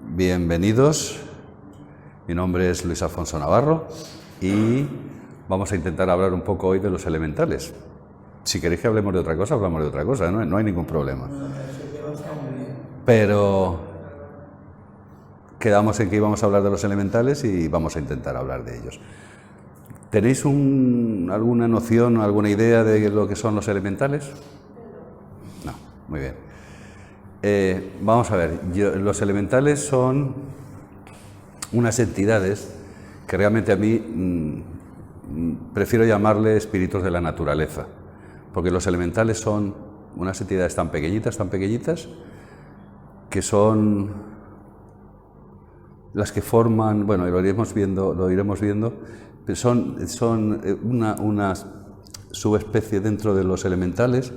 Bienvenidos, mi nombre es Luis Alfonso Navarro y vamos a intentar hablar un poco hoy de los elementales. Si queréis que hablemos de otra cosa, hablamos de otra cosa, no hay ningún problema. Pero quedamos en que íbamos a hablar de los elementales y vamos a intentar hablar de ellos. ¿Tenéis alguna noción o alguna idea de lo que son los elementales? No, muy bien. Vamos a ver, los elementales son unas entidades que realmente a mí prefiero llamarle espíritus de la naturaleza, porque los elementales son unas entidades tan pequeñitas, que son las que forman, bueno, lo iremos viendo, pero son una subespecie dentro de los elementales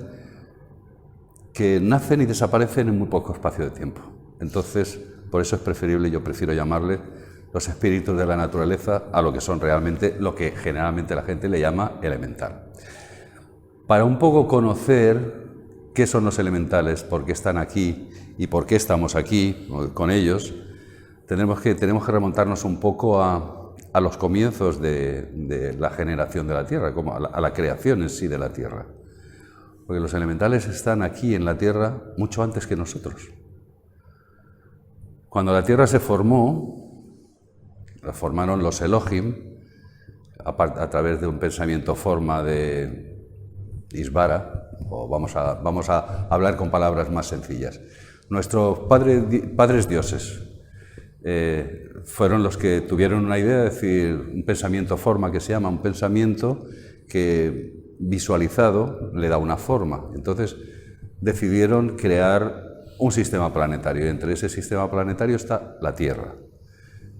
que nacen y desaparecen en muy poco espacio de tiempo. Entonces, por eso es preferible, yo prefiero llamarle los espíritus de la naturaleza a lo que son realmente, lo que generalmente la gente le llama elemental. Para un poco conocer qué son los elementales, por qué están aquí y por qué estamos aquí con ellos, tenemos que remontarnos un poco a los comienzos de la generación de la Tierra, como a la creación en sí de la Tierra. Porque los elementales están aquí en la Tierra mucho antes que nosotros. Cuando la Tierra se formó, la formaron los Elohim a través de un pensamiento forma de Isvara, o vamos a hablar con palabras más sencillas. Nuestros padres dioses fueron los que tuvieron una idea, es decir, un pensamiento forma que se llama un pensamiento que visualizado le da una forma. Entonces decidieron crear un sistema planetario y entre ese sistema planetario está la Tierra.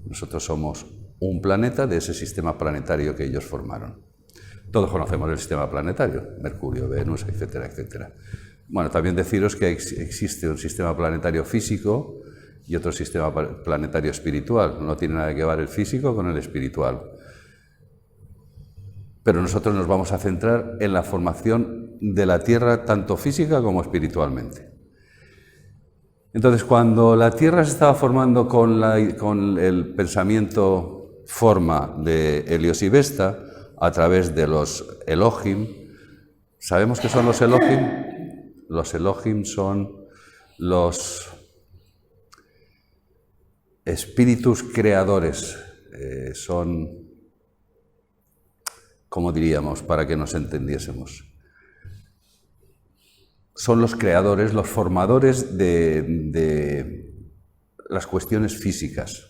Nosotros somos un planeta de ese sistema planetario que ellos formaron. Todos conocemos el sistema planetario, Mercurio, Venus, etcétera, etcétera. Bueno, también deciros que existe un sistema planetario físico y otro sistema planetario espiritual. No tiene nada que ver el físico con el espiritual. Pero nosotros nos vamos a centrar en la formación de la Tierra, tanto física como espiritualmente. Entonces, cuando la Tierra se estaba formando con el pensamiento forma de Helios y Vesta, a través de los Elohim, ¿sabemos qué son los Elohim? Los Elohim son los espíritus creadores, ¿cómo diríamos para que nos entendiésemos? Son los creadores, los formadores de las cuestiones físicas.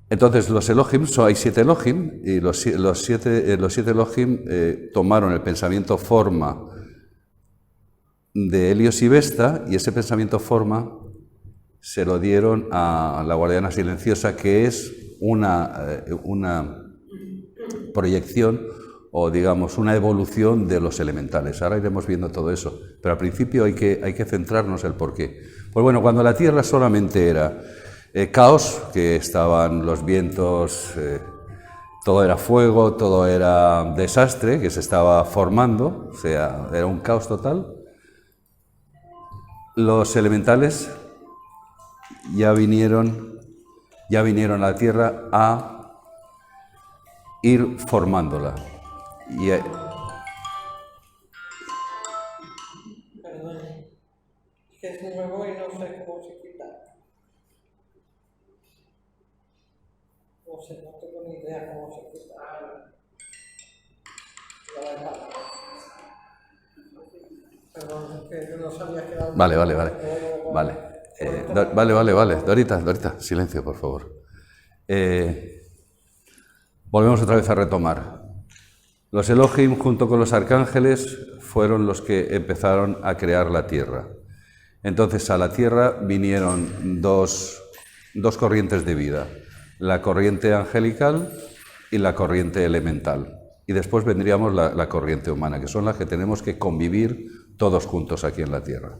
Entonces, los Elohim, hay 7 Elohim, y los siete Elohim tomaron el pensamiento forma de Helios y Vesta, y ese pensamiento forma se lo dieron a la guardiana silenciosa, que es una proyección o digamos una evolución de los elementales. Ahora iremos viendo todo eso, pero al principio hay que centrarnos en el porqué. Pues bueno, cuando la Tierra solamente era caos, que estaban los vientos, todo era fuego, todo era desastre, que se estaba formando, o sea, era un caos total, los elementales ya vinieron a la Tierra a ir formándola. Perdón, que es nuevo y no sé cómo se quita. No sé, no tengo ni idea cómo se quita. Perdón, es que yo no sabía que era un... Vale. Dorita, silencio, por favor. Volvemos otra vez a retomar. Los Elohim, junto con los arcángeles, fueron los que empezaron a crear la Tierra. Entonces, a la Tierra vinieron dos corrientes de vida, la corriente angelical y la corriente elemental. Y después vendríamos la corriente humana, que son las que tenemos que convivir todos juntos aquí en la Tierra.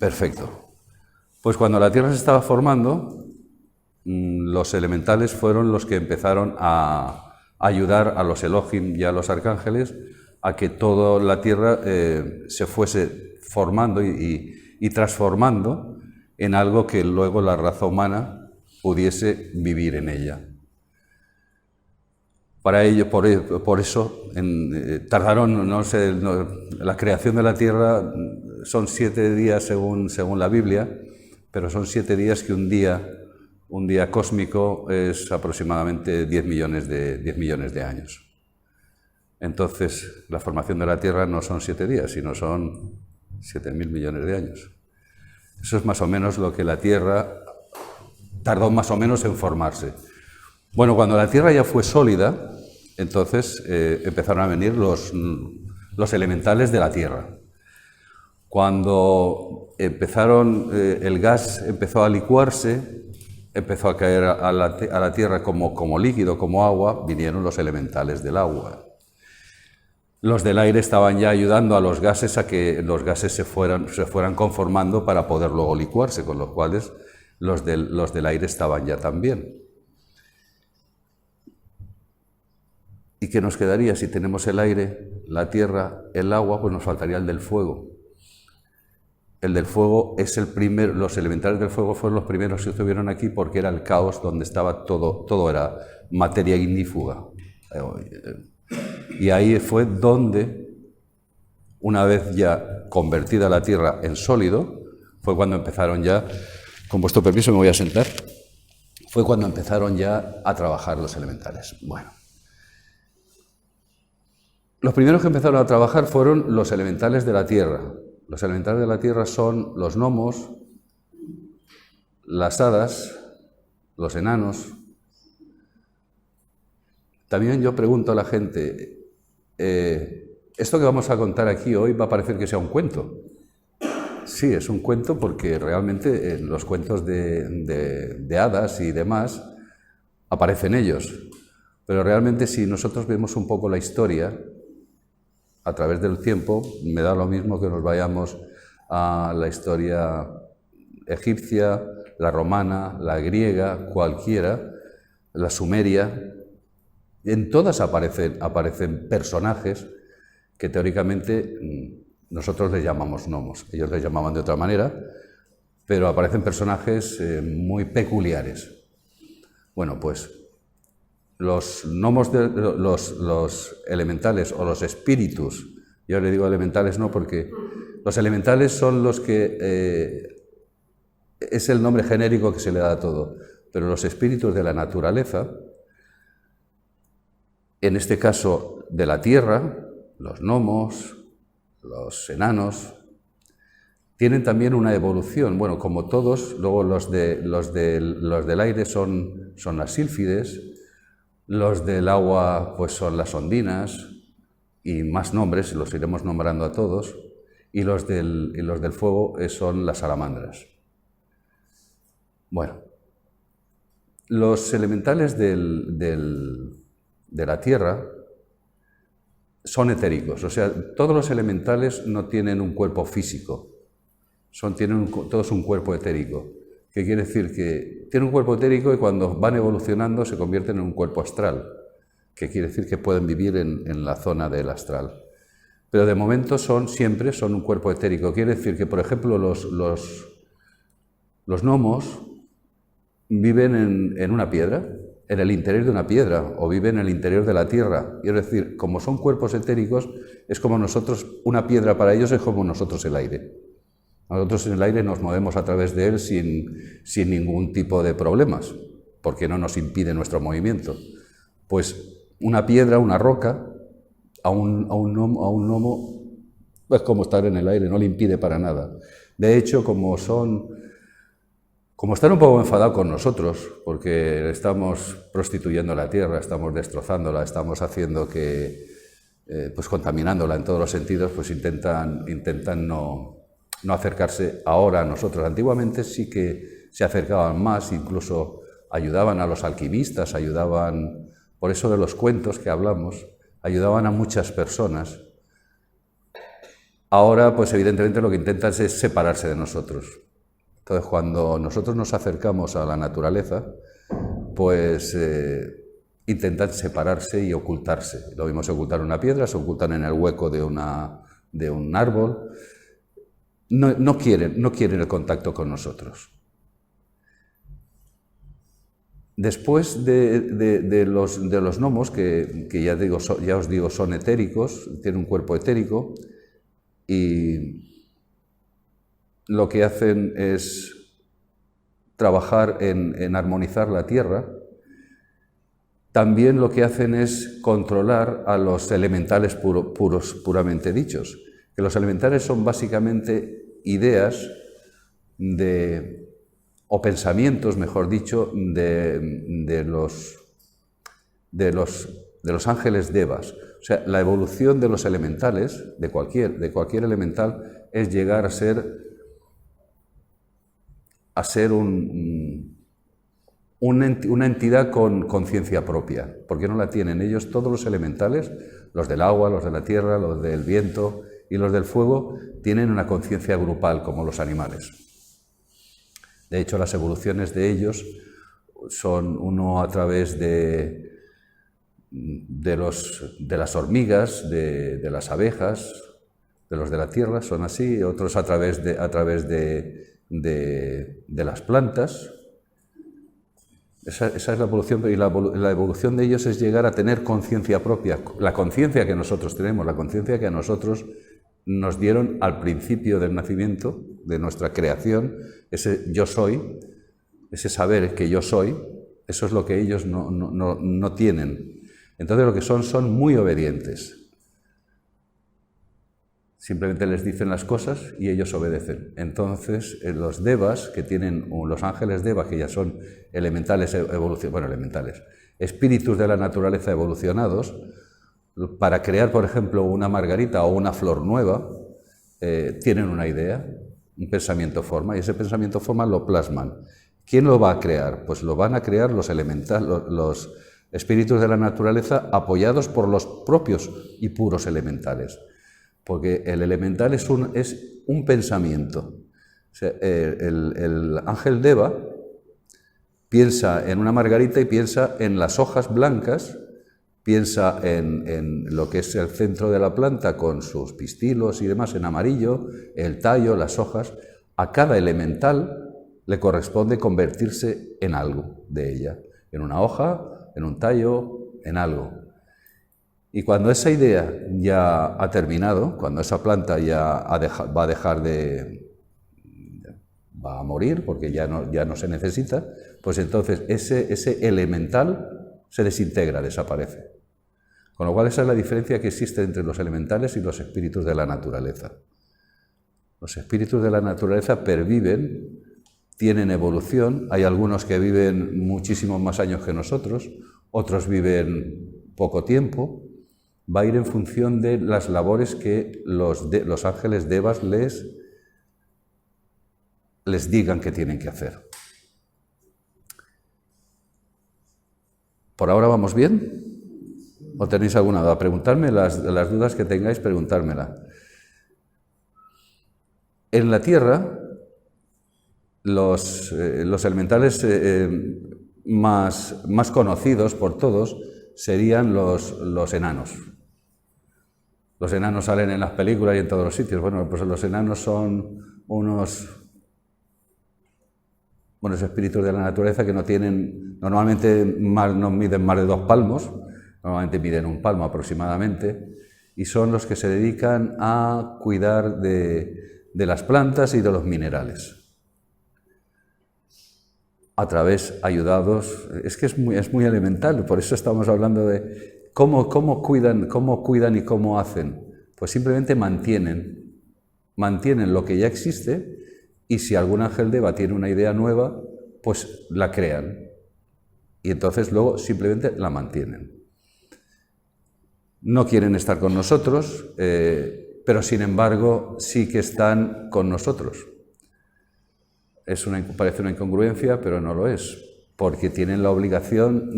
Perfecto. Pues cuando la Tierra se estaba formando, los elementales fueron los que empezaron a ayudar a los Elohim y a los arcángeles a que toda la Tierra se fuese formando y transformando en algo que luego la raza humana pudiese vivir en ella. Para ello, por eso, tardaron, la creación de la Tierra son 7 días según la Biblia, pero son 7 días que un día cósmico es aproximadamente 10 millones de años. Entonces, la formación de la Tierra no son 7 días, sino son 7.000 millones de años. Eso es más o menos lo que la Tierra tardó más o menos en formarse. Bueno, cuando la Tierra ya fue sólida, entonces empezaron a venir los elementales de la Tierra. Cuando el gas empezó a licuarse, empezó a caer a la Tierra como líquido, como agua, vinieron los elementales del agua. Los del aire estaban ya ayudando a los gases a que los gases se fueran conformando para poder luego licuarse, con los cuales los del aire estaban ya también. ¿Y qué nos quedaría si tenemos el aire, la tierra, el agua? Pues nos faltaría el del fuego. El del fuego es los elementales del fuego fueron los primeros que estuvieron aquí porque era el caos donde estaba todo era materia ignífuga. Y ahí fue donde, una vez ya convertida la tierra en sólido, fue cuando empezaron ya, con vuestro permiso me voy a sentar, fue cuando empezaron ya a trabajar los elementales. Bueno. Los primeros que empezaron a trabajar fueron los elementales de la tierra. Los elementales de la tierra son los gnomos, las hadas, los enanos. También yo pregunto a la gente, ¿esto que vamos a contar aquí hoy va a parecer que sea un cuento? Sí, es un cuento porque realmente en los cuentos de hadas y demás aparecen ellos. Pero realmente si nosotros vemos un poco la historia, a través del tiempo, me da lo mismo que nos vayamos a la historia egipcia, la romana, la griega, cualquiera, la sumeria. En todas aparecen personajes que teóricamente nosotros les llamamos gnomos. Ellos les llamaban de otra manera, pero aparecen personajes muy peculiares. Bueno, pues los gnomos, los elementales o los espíritus, yo le digo elementales no porque los elementales son los que es el nombre genérico que se le da a todo, pero los espíritus de la naturaleza, en este caso de la tierra, los gnomos, los enanos, tienen también una evolución. Bueno, como todos, luego los del aire son las sílfides. Los del agua pues son las ondinas y más nombres, los iremos nombrando a todos, y los del fuego son las salamandras. Bueno, los elementales de la tierra son etéricos, o sea, todos los elementales no tienen un cuerpo físico, tienen todos un cuerpo etérico. ¿Qué quiere decir? Que tienen un cuerpo etérico y cuando van evolucionando se convierten en un cuerpo astral, que quiere decir que pueden vivir en la zona del astral. Pero de momento siempre son un cuerpo etérico. Quiere decir que, por ejemplo, los gnomos viven en una piedra, en el interior de una piedra, o viven en el interior de la tierra. Quiero decir, como son cuerpos etéricos, es como nosotros, una piedra para ellos es como nosotros el aire. Nosotros en el aire nos movemos a través de él sin ningún tipo de problemas, porque no nos impide nuestro movimiento. Pues una piedra, una roca, a un gnomo es como estar en el aire, no le impide para nada. De hecho, como están un poco enfadados con nosotros, porque estamos prostituyendo la tierra, estamos destrozándola, estamos haciendo pues contaminándola en todos los sentidos, pues intentan no acercarse ahora a nosotros. Antiguamente sí que se acercaban más, incluso ayudaban a los alquimistas, por eso de los cuentos que hablamos, ayudaban a muchas personas. Ahora, pues evidentemente lo que intentan es separarse de nosotros. Entonces, cuando nosotros nos acercamos a la naturaleza, pues intentan separarse y ocultarse. Lo mismo se ocultan en una piedra, se ocultan en el hueco de un árbol. no quieren el contacto con nosotros. Después de los gnomos, que ya os digo, son etéricos, tienen un cuerpo etérico, y lo que hacen es trabajar en armonizar la tierra. También lo que hacen es controlar a los elementales puramente dichos, que los elementales son básicamente ideas o pensamientos, mejor dicho, de los ángeles devas. O sea, la evolución de los elementales, de cualquier elemental, es llegar a ser una entidad con conciencia propia, porque no la tienen ellos. Todos los elementales, los del agua, los de la tierra, los del viento y los del fuego, tienen una conciencia grupal como los animales. De hecho, las evoluciones de ellos son uno a través de las hormigas, de las abejas, de los de la tierra, son así, otros a través de las plantas. Esa es la evolución, y la evolución de ellos es llegar a tener conciencia propia, la conciencia que nosotros tenemos, la conciencia que a nosotros nos dieron al principio del nacimiento, de nuestra creación, ese yo soy, ese saber que yo soy. Eso es lo que ellos no tienen. Entonces lo que son muy obedientes. Simplemente les dicen las cosas y ellos obedecen. Entonces, los devas, que tienen los ángeles devas, que ya son elementales, espíritus de la naturaleza evolucionados, para crear, por ejemplo, una margarita o una flor nueva, tienen una idea, un pensamiento forma, y ese pensamiento forma lo plasman. ¿Quién lo va a crear? Pues lo van a crear los espíritus de la naturaleza, apoyados por los propios y puros elementales. Porque el elemental es un pensamiento. O sea, el ángel deva piensa en una margarita y piensa en las hojas blancas, piensa en lo que es el centro de la planta con sus pistilos y demás en amarillo, el tallo, las hojas. A cada elemental le corresponde convertirse en algo de ella, en una hoja, en un tallo, en algo. Y cuando esa idea ya ha terminado, cuando esa planta ya va a morir porque ya no se necesita, pues entonces ese elemental se desintegra, desaparece. Con lo cual esa es la diferencia que existe entre los elementales y los espíritus de la naturaleza. Los espíritus de la naturaleza perviven, tienen evolución. Hay algunos que viven muchísimos más años que nosotros, otros viven poco tiempo. Va a ir en función de las labores que los ángeles devas les digan que tienen que hacer. ¿Por ahora vamos bien? ¿O tenéis alguna duda? Preguntadme las dudas que tengáis, preguntármela. En la Tierra, los elementales más conocidos por todos serían los enanos. Los enanos salen en las películas y en todos los sitios. Bueno, pues los enanos son unos espíritus de la naturaleza que normalmente no miden más de 2 palmos, normalmente miden 1 palmo aproximadamente, y son los que se dedican a cuidar de las plantas y de los minerales. Ayudados, es que es muy elemental, por eso estamos hablando de cómo cuidan y cómo hacen. Pues simplemente mantienen lo que ya existe, y si algún ángel deva tiene una idea nueva, pues la crean, y entonces luego simplemente la mantienen. No quieren estar con nosotros, pero sin embargo sí que están con nosotros. Parece una incongruencia, pero no lo es, porque tienen la obligación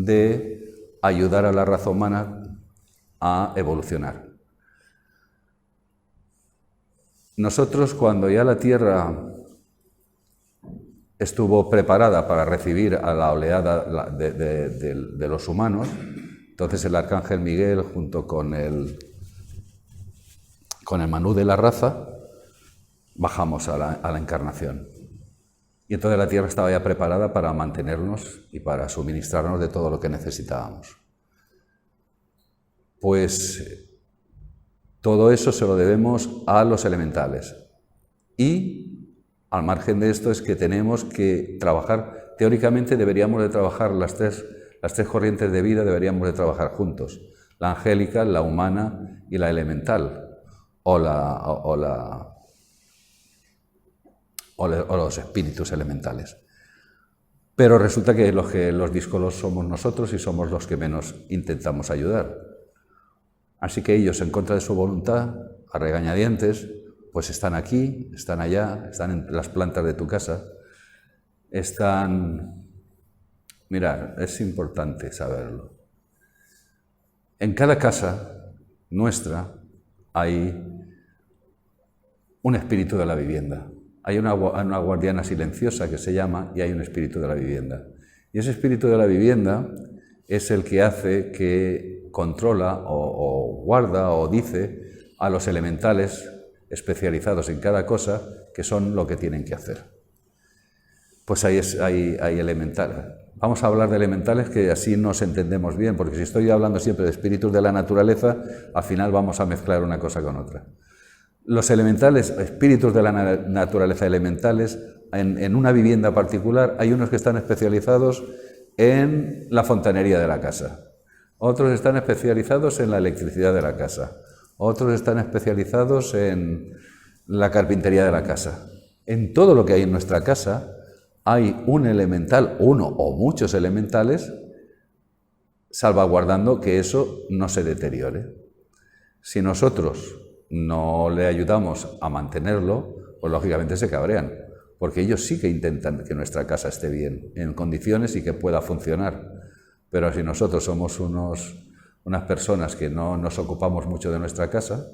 de ayudar a la raza humana a evolucionar. Nosotros, cuando ya la Tierra estuvo preparada para recibir a la oleada de los humanos, entonces el arcángel Miguel, junto con el Manú de la raza, bajamos a la encarnación. Y entonces la Tierra estaba ya preparada para mantenernos y para suministrarnos de todo lo que necesitábamos. Pues todo eso se lo debemos a los elementales. Y al margen de esto es que tenemos que trabajar, teóricamente deberíamos de trabajar las tres corrientes de vida, deberíamos de trabajar juntos. La angélica, la humana y la elemental, o los espíritus elementales. Pero resulta que los díscolos somos nosotros y somos los que menos intentamos ayudar. Así que ellos, en contra de su voluntad, a regañadientes, pues están aquí, están allá, están en las plantas de tu casa, están... Mirad, es importante saberlo. En cada casa nuestra hay un espíritu de la vivienda. Hay una guardiana silenciosa que se llama y hay un espíritu de la vivienda. Y ese espíritu de la vivienda es el que hace que controla o guarda o dice a los elementales especializados en cada cosa que son lo que tienen que hacer. Pues hay elementales. Vamos a hablar de elementales que así nos entendemos bien, porque si estoy hablando siempre de espíritus de la naturaleza, al final vamos a mezclar una cosa con otra. Los elementales, espíritus de la naturaleza elementales, en una vivienda particular, hay unos que están especializados en la fontanería de la casa, otros están especializados en la electricidad de la casa, otros están especializados en la carpintería de la casa. En todo lo que hay en nuestra casa hay un elemental, uno o muchos elementales, salvaguardando que eso no se deteriore. Si nosotros no le ayudamos a mantenerlo, pues lógicamente se cabrean, porque ellos sí que intentan que nuestra casa esté bien, en condiciones y que pueda funcionar. Pero si nosotros somos unas personas que no nos ocupamos mucho de nuestra casa,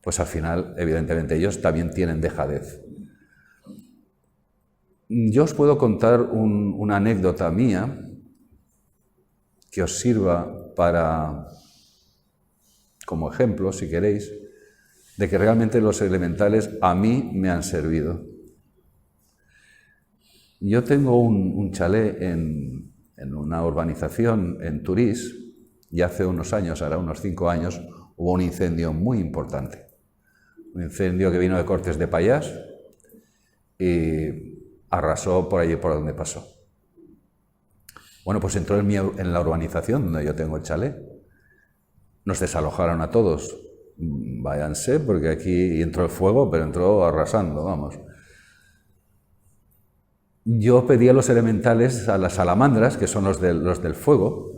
pues al final, evidentemente, ellos también tienen dejadez. Yo os puedo contar una anécdota mía que os sirva como ejemplo, si queréis, de que realmente los elementales a mí me han servido. Yo tengo un chalet en una urbanización en Turís, y hace unos años, ahora unos 5 años, hubo un incendio muy importante. Un incendio que vino de Cortes de Pallás y arrasó por allí por donde pasó. Bueno, pues entró en la urbanización donde yo tengo el chalet. Nos desalojaron a todos. Váyanse, porque aquí entró el fuego, pero entró arrasando, vamos. Yo pedí a los elementales, a las salamandras, que son los del fuego,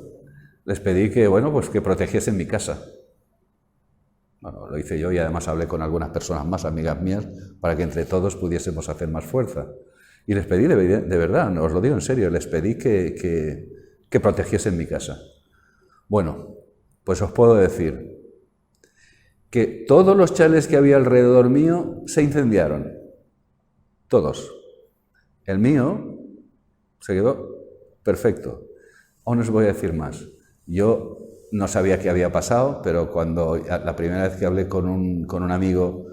les pedí que, bueno, pues que protegiesen mi casa. Bueno, lo hice yo y además hablé con algunas personas más, amigas mías, para que entre todos pudiésemos hacer más fuerza. Y les pedí, de verdad, os lo digo en serio, les pedí que protegiesen mi casa. Bueno, pues os puedo decir que todos los chalets que había alrededor mío se incendiaron. Todos. El mío se quedó perfecto. Aún os voy a decir más. Yo no sabía qué había pasado, pero la primera vez que hablé con un amigo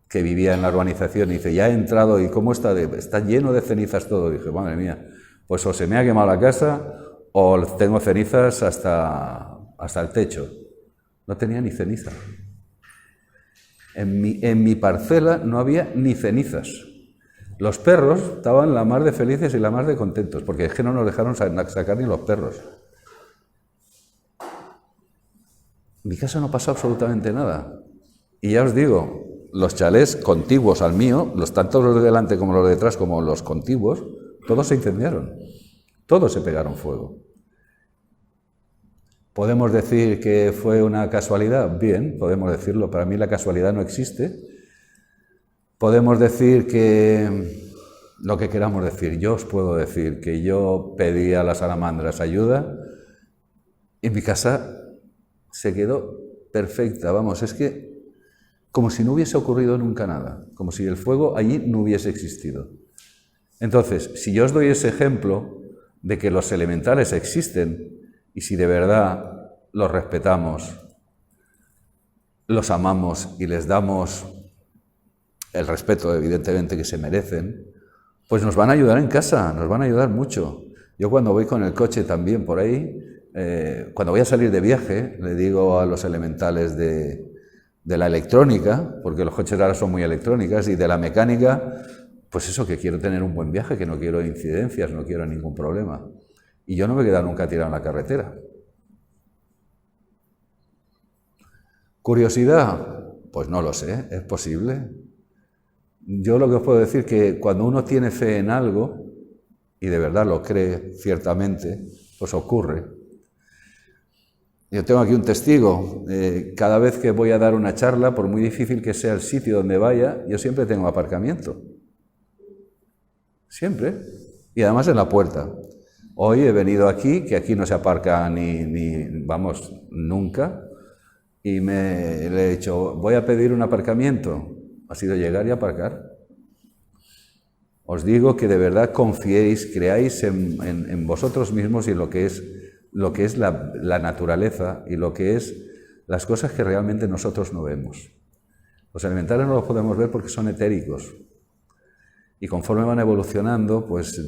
que vivía en la urbanización, y dice, ya he entrado, ¿y cómo está? Está lleno de cenizas todo. Dije, madre mía, pues o se me ha quemado la casa o tengo cenizas hasta el techo. No tenía ni cenizas. En mi parcela no había ni cenizas. Los perros estaban la mar de felices y la mar de contentos, porque es que no nos dejaron sacar ni los perros. En mi casa no pasó absolutamente nada. Y ya os digo, los chalés contiguos al mío, tanto los de delante como los de detrás, como los contiguos, todos se incendiaron. Todos se pegaron fuego. ¿Podemos decir que fue una casualidad? Bien, podemos decirlo. Para mí la casualidad no existe. Podemos decir que lo que queramos decir. Yo os puedo decir que yo pedí a las salamandras ayuda y mi casa se quedó perfecta. Vamos, es que como si no hubiese ocurrido nunca nada, como si el fuego allí no hubiese existido. Entonces, si yo os doy ese ejemplo de que los elementales existen y si de verdad los respetamos, los amamos y les damos el respeto evidentemente que se merecen, pues nos van a ayudar en casa, nos van a ayudar mucho. Yo cuando voy con el coche también por ahí, cuando voy a salir de viaje, le digo a los elementales de la electrónica, porque los coches ahora son muy electrónicas, y de la mecánica, pues eso, que quiero tener un buen viaje, que no quiero incidencias, no quiero ningún problema. Y yo no me he quedado nunca tirado en la carretera. ¿Curiosidad? Pues no lo sé, es posible. Yo lo que os puedo decir es que cuando uno tiene fe en algo, y de verdad lo cree ciertamente, pues ocurre. Yo tengo aquí un testigo. Cada vez que voy a dar una charla, por muy difícil que sea el sitio donde vaya, yo siempre tengo aparcamiento. Siempre. Y además en la puerta. Hoy he venido aquí, que aquí no se aparca vamos, nunca, y le he dicho, voy a pedir un aparcamiento. Ha sido llegar y aparcar. Os digo que de verdad confiéis, creáis en vosotros mismos y en lo que es la naturaleza y lo que es las cosas que realmente nosotros no vemos. Los elementales no los podemos ver porque son etéricos. Y conforme van evolucionando, pues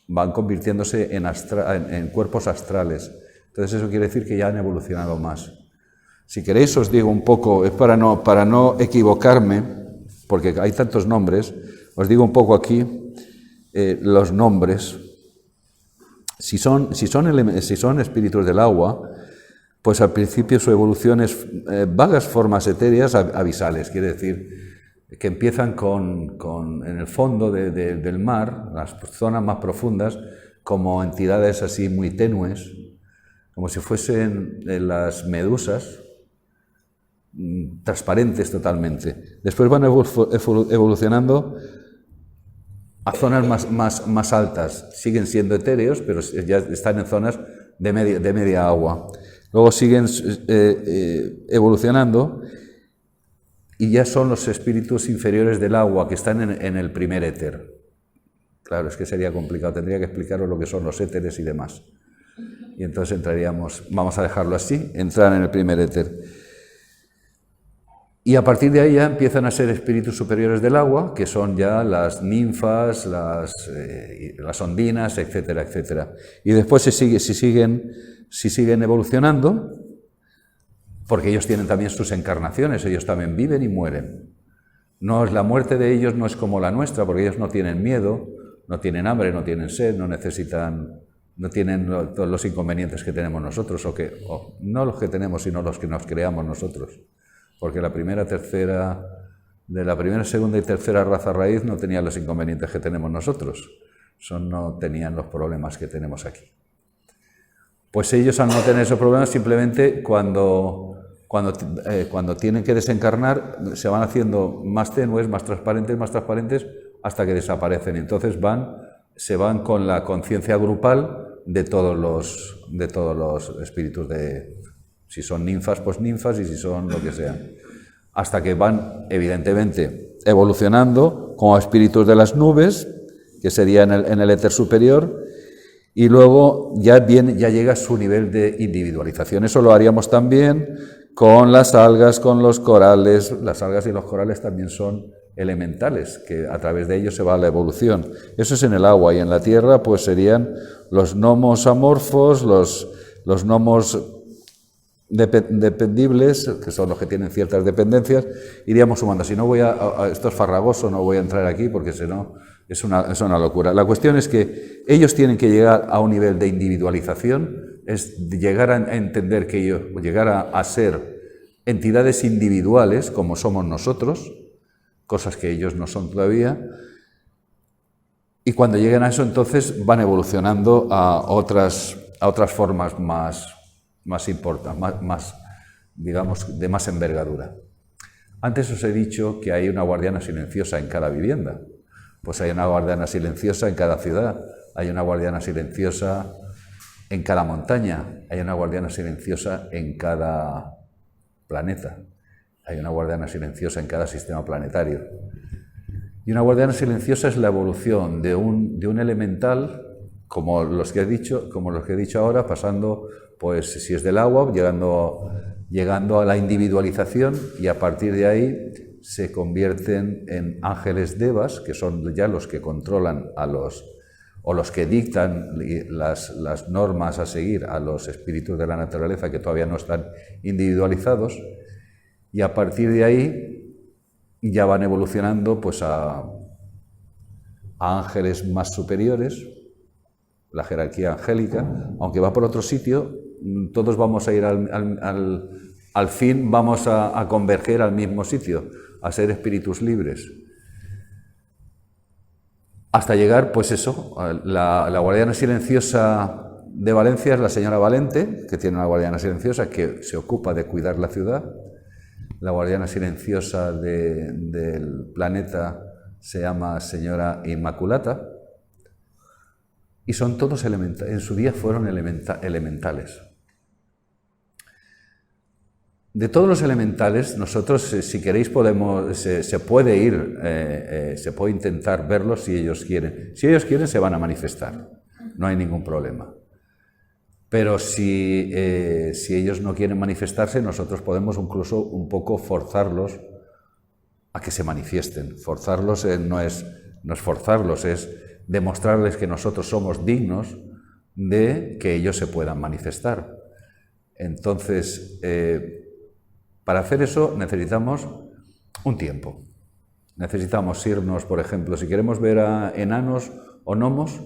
van convirtiéndose en cuerpos astrales. Entonces eso quiere decir que ya han evolucionado más. Si queréis os digo un poco, es para no equivocarme, porque hay tantos nombres, os digo un poco aquí los nombres. Si son espíritus del agua, pues al principio su evolución es vagas formas etéreas abisales, quiere decir que empiezan en el fondo del mar, las zonas más profundas, como entidades así muy tenues, como si fuesen las medusas, transparentes totalmente. Después van evolucionando a zonas más altas. Siguen siendo etéreos, pero ya están en zonas de media agua. Luego siguen evolucionando y ya son los espíritus inferiores del agua que están en el primer éter. Claro, es que sería complicado, tendría que explicaros lo que son los éteres y demás. Y entonces vamos a dejarlo así, entrar en el primer éter. Y a partir de ahí ya empiezan a ser espíritus superiores del agua, que son ya las ninfas, las ondinas, etcétera, etcétera. Y después si siguen evolucionando, porque ellos tienen también sus encarnaciones, ellos también viven y mueren. La muerte de ellos no es como la nuestra, porque ellos no tienen miedo, no tienen hambre, no tienen sed, no tienen todos los inconvenientes que tenemos nosotros, no los que tenemos, sino los que nos creamos nosotros. Porque de la primera, segunda y tercera raza raíz no tenían los inconvenientes que tenemos nosotros. No tenían los problemas que tenemos aquí. Pues ellos al no tener esos problemas, simplemente cuando tienen que desencarnar, se van haciendo más tenues, más transparentes, hasta que desaparecen. Entonces se van con la conciencia grupal de todos los espíritus si son ninfas, pues ninfas, y si son lo que sean. Hasta que van, evidentemente, evolucionando como espíritus de las nubes, que sería en el éter superior, y luego ya llega a su nivel de individualización. Eso lo haríamos también con las algas, con los corales. Las algas y los corales también son elementales, que a través de ellos se va a la evolución. Eso es en el agua, y en la tierra pues serían los gnomos amorfos, los gnomos dependibles, que son los que tienen ciertas dependencias. Iríamos sumando. Si no esto es farragoso, no voy a entrar aquí porque si no es una locura. La cuestión es que ellos tienen que llegar a un nivel de individualización, es llegar a entender que ellos, llegar a ser entidades individuales como somos nosotros, cosas que ellos no son todavía, y cuando lleguen a eso entonces van evolucionando a otras formas más importantes, digamos, de más envergadura. Antes os he dicho que hay una guardiana silenciosa en cada vivienda. Pues hay una guardiana silenciosa en cada ciudad, hay una guardiana silenciosa en cada montaña, hay una guardiana silenciosa en cada planeta, hay una guardiana silenciosa en cada sistema planetario. Y una guardiana silenciosa es la evolución de un elemental, como los que he dicho ahora, pasando, pues si es del agua, llegando a la individualización, y a partir de ahí se convierten en ángeles devas, que son ya los que controlan a los que dictan las normas a seguir a los espíritus de la naturaleza que todavía no están individualizados, y a partir de ahí ya van evolucionando pues a ángeles más superiores, la jerarquía angélica, aunque va por otro sitio, todos vamos a ir al fin, vamos a converger al mismo sitio, a ser espíritus libres. Hasta llegar, pues eso, la guardiana silenciosa de Valencia es la señora Valente, que tiene una guardiana silenciosa que se ocupa de cuidar la ciudad. La guardiana silenciosa del planeta se llama señora Inmaculata. Y son todos elementales, en su día fueron elementales. De todos los elementales, nosotros, si queréis, se puede ir, se puede intentar verlos si ellos quieren. Si ellos quieren, se van a manifestar, no hay ningún problema. Pero si ellos no quieren manifestarse, nosotros podemos incluso un poco forzarlos a que se manifiesten. Forzarlos no es forzarlos, es demostrarles que nosotros somos dignos de que ellos se puedan manifestar. Entonces, para hacer eso necesitamos un tiempo. Necesitamos irnos, por ejemplo, si queremos ver a enanos o gnomos,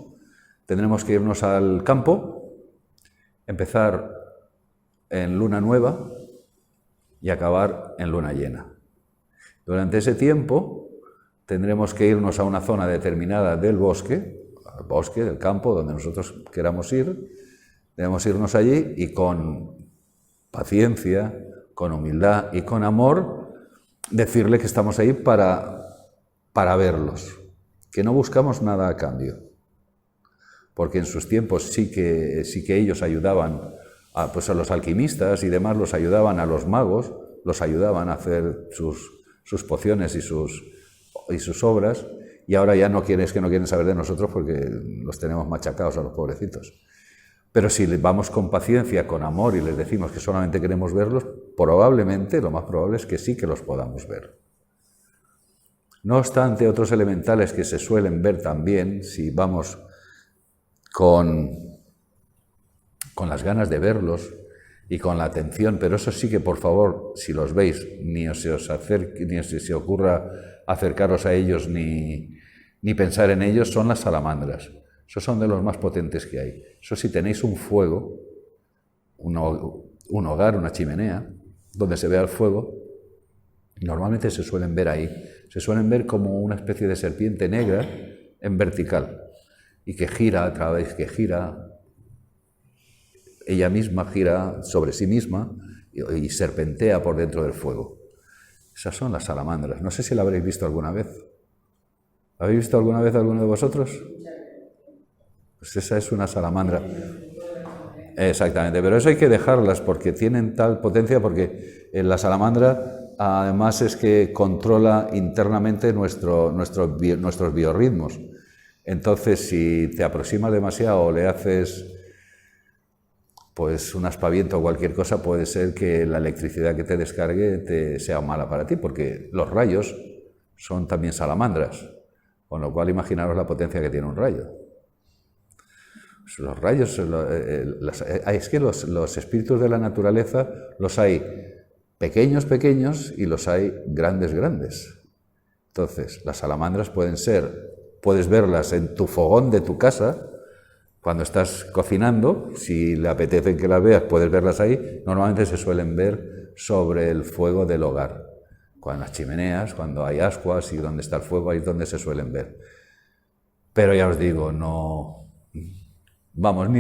tendremos que irnos al campo, empezar en luna nueva y acabar en luna llena. Durante ese tiempo tendremos que irnos a una zona determinada del bosque, al bosque, del campo, donde nosotros queramos ir. Debemos irnos allí y con paciencia, con humildad y con amor, decirle que estamos ahí para verlos, que no buscamos nada a cambio. Porque en sus tiempos sí que ellos ayudaban a los alquimistas y demás, los ayudaban a los magos, los ayudaban a hacer sus pociones y sus obras, y ahora ya no quieren saber de nosotros porque los tenemos machacados a los pobrecitos. Pero si vamos con paciencia, con amor y les decimos que solamente queremos verlos, probablemente, lo más probable es que sí que los podamos ver. No obstante, otros elementales que se suelen ver también, si vamos con las ganas de verlos y con la atención, pero eso sí que, por favor, si los veis, ni se os ocurra acercaros a ellos ni pensar en ellos, son las salamandras. Esos son de los más potentes que hay. Eso si tenéis un fuego, un hogar, una chimenea, donde se vea el fuego, normalmente se suelen ver ahí. Se suelen ver como una especie de serpiente negra en vertical y que gira a través, ella misma gira sobre sí misma y serpentea por dentro del fuego. Esas son las salamandras. No sé si la habréis visto alguna vez. ¿La habéis visto alguna vez alguno de vosotros? Pues esa es una salamandra. Exactamente, pero eso hay que dejarlas porque tienen tal potencia, porque la salamandra además es que controla internamente nuestros biorritmos. Entonces, si te aproximas demasiado o le haces pues un aspaviento o cualquier cosa, puede ser que la electricidad que te descargue sea mala para ti, porque los rayos son también salamandras, con lo cual imaginaros la potencia que tiene un rayo. Los rayos, es que los espíritus de la naturaleza los hay pequeños y los hay grandes. Entonces, las salamandras puedes verlas en tu fogón de tu casa, cuando estás cocinando, si le apetece que las veas, puedes verlas ahí. Normalmente se suelen ver sobre el fuego del hogar, con las chimeneas, cuando hay ascuas y donde está el fuego, ahí es donde se suelen ver. Pero ya os digo, ni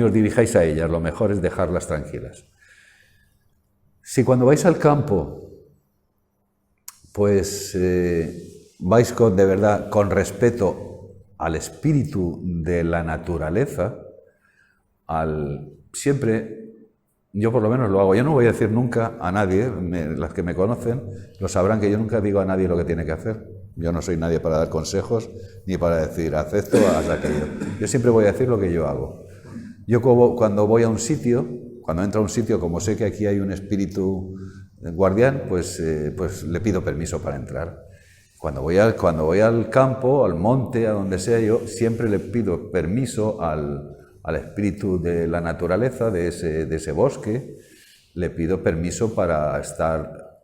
os dirijáis a ellas, lo mejor es dejarlas tranquilas. Si cuando vais al campo, pues vais de verdad con respeto al espíritu de la naturaleza, siempre, yo por lo menos lo hago, yo no voy a decir nunca a nadie, las que me conocen lo sabrán que yo nunca digo a nadie lo que tiene que hacer. Yo no soy nadie para dar consejos, ni para decir, haz esto, haz aquello. Yo siempre voy a decir lo que yo hago. Yo cuando voy a un sitio, cuando entro a un sitio, como sé que aquí hay un espíritu guardián, pues le pido permiso para entrar. Cuando voy al campo, al monte, a donde sea, yo siempre le pido permiso al espíritu de la naturaleza, de ese bosque, le pido permiso para estar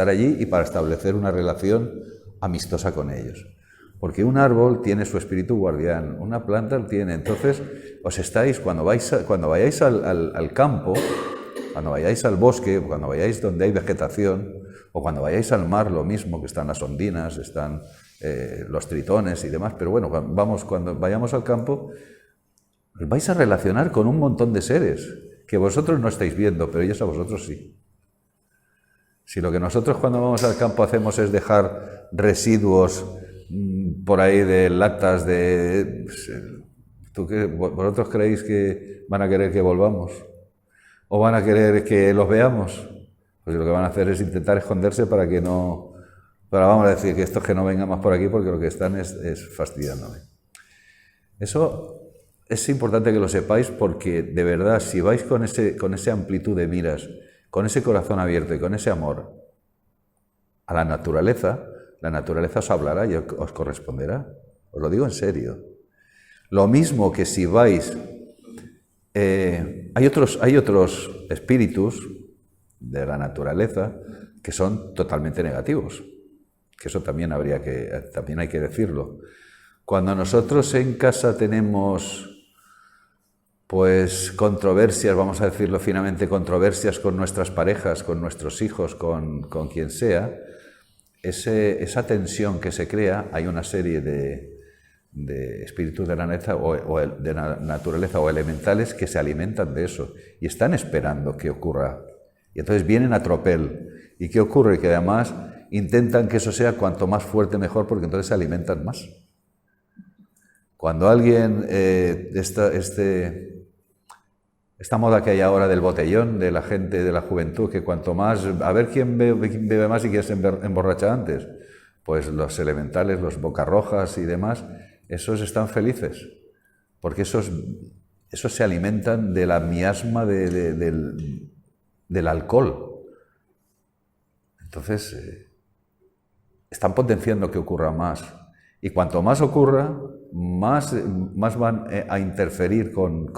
allí y para establecer una relación amistosa con ellos. Porque un árbol tiene su espíritu guardián, una planta tiene. Entonces, cuando vayáis al campo, cuando vayáis al bosque, cuando vayáis donde hay vegetación, o cuando vayáis al mar, lo mismo, que están las ondinas, están los tritones y demás, pero bueno, cuando vayamos al campo, os vais a relacionar con un montón de seres que vosotros no estáis viendo, pero ellos a vosotros sí. Si lo que nosotros cuando vamos al campo hacemos es dejar residuos por ahí de latas de... ¿Vosotros creéis que van a querer que volvamos? ¿O van a querer que los veamos? Pues lo que van a hacer es intentar esconderse para que no... Pero vamos a decir que estos que no vengan más por aquí porque lo que están es fastidiándome. Eso es importante que lo sepáis porque de verdad, si vais con esa amplitud de miras, con ese corazón abierto y con ese amor a la naturaleza os hablará y os corresponderá. Os lo digo en serio. Lo mismo que si vais... hay otros espíritus de la naturaleza que son totalmente negativos, que eso también hay que decirlo. Cuando nosotros en casa tenemos pues controversias, vamos a decirlo finamente, controversias con nuestras parejas, con nuestros hijos, con quien sea, esa tensión que se crea, hay una serie de espíritus de la naturaleza o elementales que se alimentan de eso y están esperando que ocurra. Y entonces vienen a tropel. ¿Y qué ocurre? Que además intentan que eso sea cuanto más fuerte mejor, porque entonces se alimentan más. Cuando alguien, esta moda que hay ahora del botellón, de la gente, de la juventud, que cuanto más, a ver quién bebe más y quién se emborracha antes, pues los elementales, los bocarrojas y demás, esos están felices, porque esos se alimentan de la miasma del alcohol. Entonces, están potenciando que ocurra más. Y cuanto más ocurra, más van a interferir con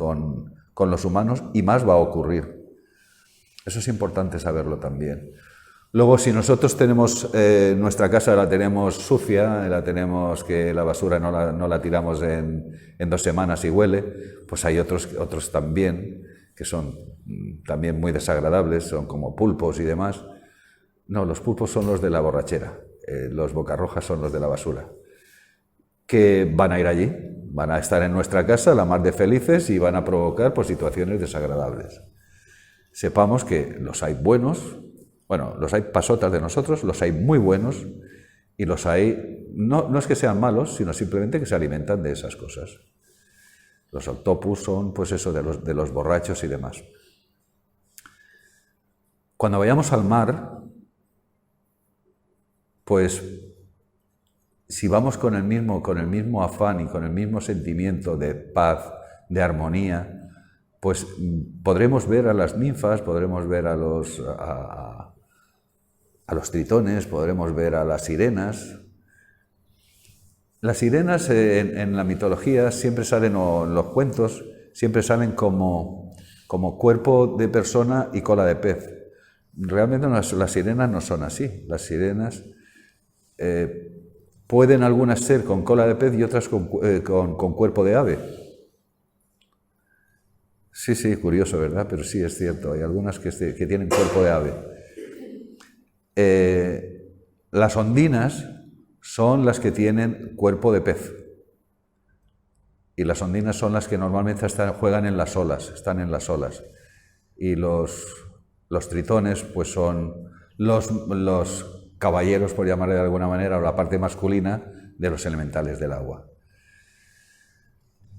los humanos y más va a ocurrir. Eso es importante saberlo también. Luego, si nosotros tenemos nuestra casa, la tenemos sucia, la tenemos que la basura no la tiramos en 2 semanas y huele, pues hay otros también que son también muy desagradables, son como pulpos y demás. No, los pulpos son los de la borrachera, los bocarrojas son los de la basura, que van a ir allí, van a estar en nuestra casa, la mar de felices, y van a provocar pues, situaciones desagradables. Sepamos que los hay buenos, bueno, los hay pasotas de nosotros, los hay muy buenos, y los hay, no es que sean malos, sino simplemente que se alimentan de esas cosas. Los octopus son, pues eso, de los borrachos y demás. Cuando vayamos al mar, pues si vamos con el mismo afán y con el mismo sentimiento de paz, de armonía, pues podremos ver a las ninfas, podremos ver a los tritones, podremos ver a las sirenas. Las sirenas en la mitología siempre salen, o en los cuentos, siempre salen como cuerpo de persona y cola de pez. Realmente las sirenas no son así. Las sirenas pueden algunas ser con cola de pez y otras con cuerpo de ave. Sí, curioso, ¿verdad? Pero sí, es cierto, hay algunas que tienen cuerpo de ave. Las ondinas son las que tienen cuerpo de pez. Y las ondinas son las que normalmente juegan en las olas, están en las olas. Y los tritones, pues son los caballeros, por llamarle de alguna manera, o la parte masculina de los elementales del agua.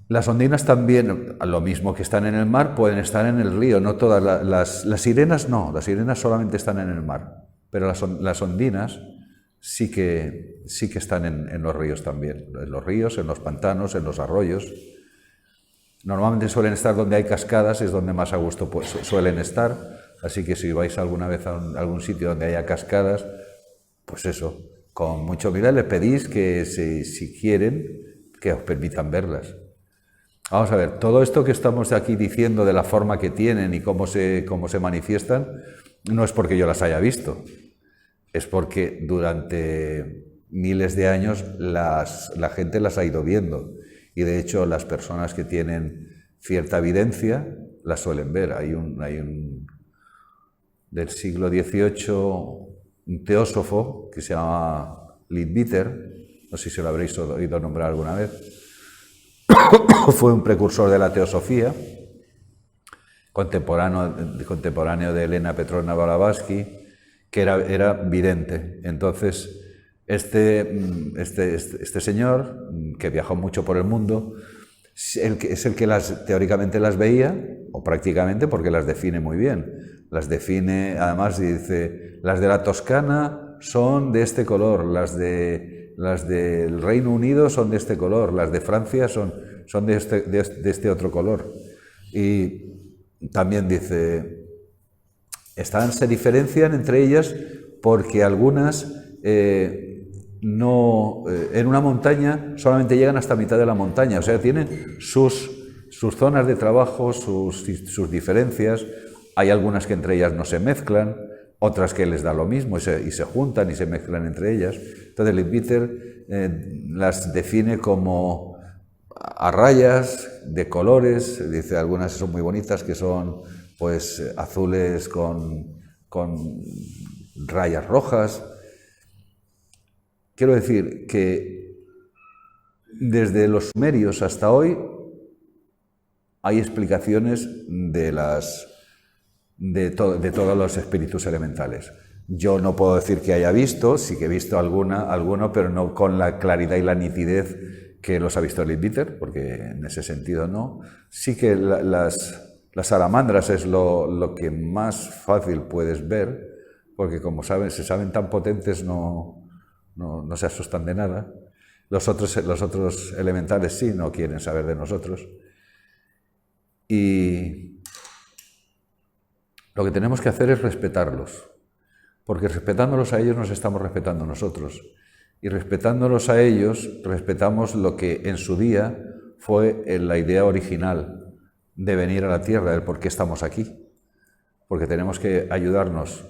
Las ondinas también, lo mismo que están en el mar, pueden estar en el río. No todas las sirenas no, las sirenas solamente están en el mar, pero las ondinas sí que están en los ríos también, en los ríos, en los pantanos, en los arroyos. Normalmente suelen estar donde hay cascadas, es donde más a gusto pues, suelen estar, así que si vais alguna vez a algún sitio donde haya cascadas, pues eso, con mucha humildad les pedís que si quieren, que os permitan verlas. Vamos a ver, todo esto que estamos aquí diciendo de la forma que tienen y cómo se manifiestan, no es porque yo las haya visto, es porque durante miles de años la gente las ha ido viendo, y de hecho las personas que tienen cierta evidencia las suelen ver. Hay un del siglo XVIII, un teósofo que se llama Leadbeater, no sé si lo habréis oído nombrar alguna vez. Fue un precursor de la teosofía, contemporáneo de Elena Petrovna Blavatsky, que era vidente. Entonces, este señor, que viajó mucho por el mundo, es el que teóricamente las veía, o prácticamente, porque las define muy bien. Las define, además, y dice, las de la Toscana son de este color, las del Reino Unido son de este color, las de Francia son de este otro color. Y también dice, se diferencian entre ellas porque algunas en una montaña solamente llegan hasta mitad de la montaña, o sea, tienen sus zonas de trabajo, sus diferencias. Hay algunas que entre ellas no se mezclan, otras que les da lo mismo y se juntan y se mezclan entre ellas. Entonces Leadbeater las define como a rayas de colores, dice algunas son muy bonitas, que son pues azules con rayas rojas. Quiero decir que desde los sumerios hasta hoy hay explicaciones de todos los espíritus elementales. Yo no puedo decir que haya visto, sí que he visto alguno, pero no con la claridad y la nitidez que los ha visto Leadbeater, porque en ese sentido no. Sí que las salamandras es lo que más fácil puedes ver, porque como se saben tan potentes, no se asustan de nada. Los otros elementales sí, no quieren saber de nosotros. Y lo que tenemos que hacer es respetarlos, porque respetándolos a ellos nos estamos respetando nosotros. Y respetándolos a ellos, respetamos lo que en su día fue la idea original de venir a la Tierra, del por qué estamos aquí. Porque tenemos que ayudarnos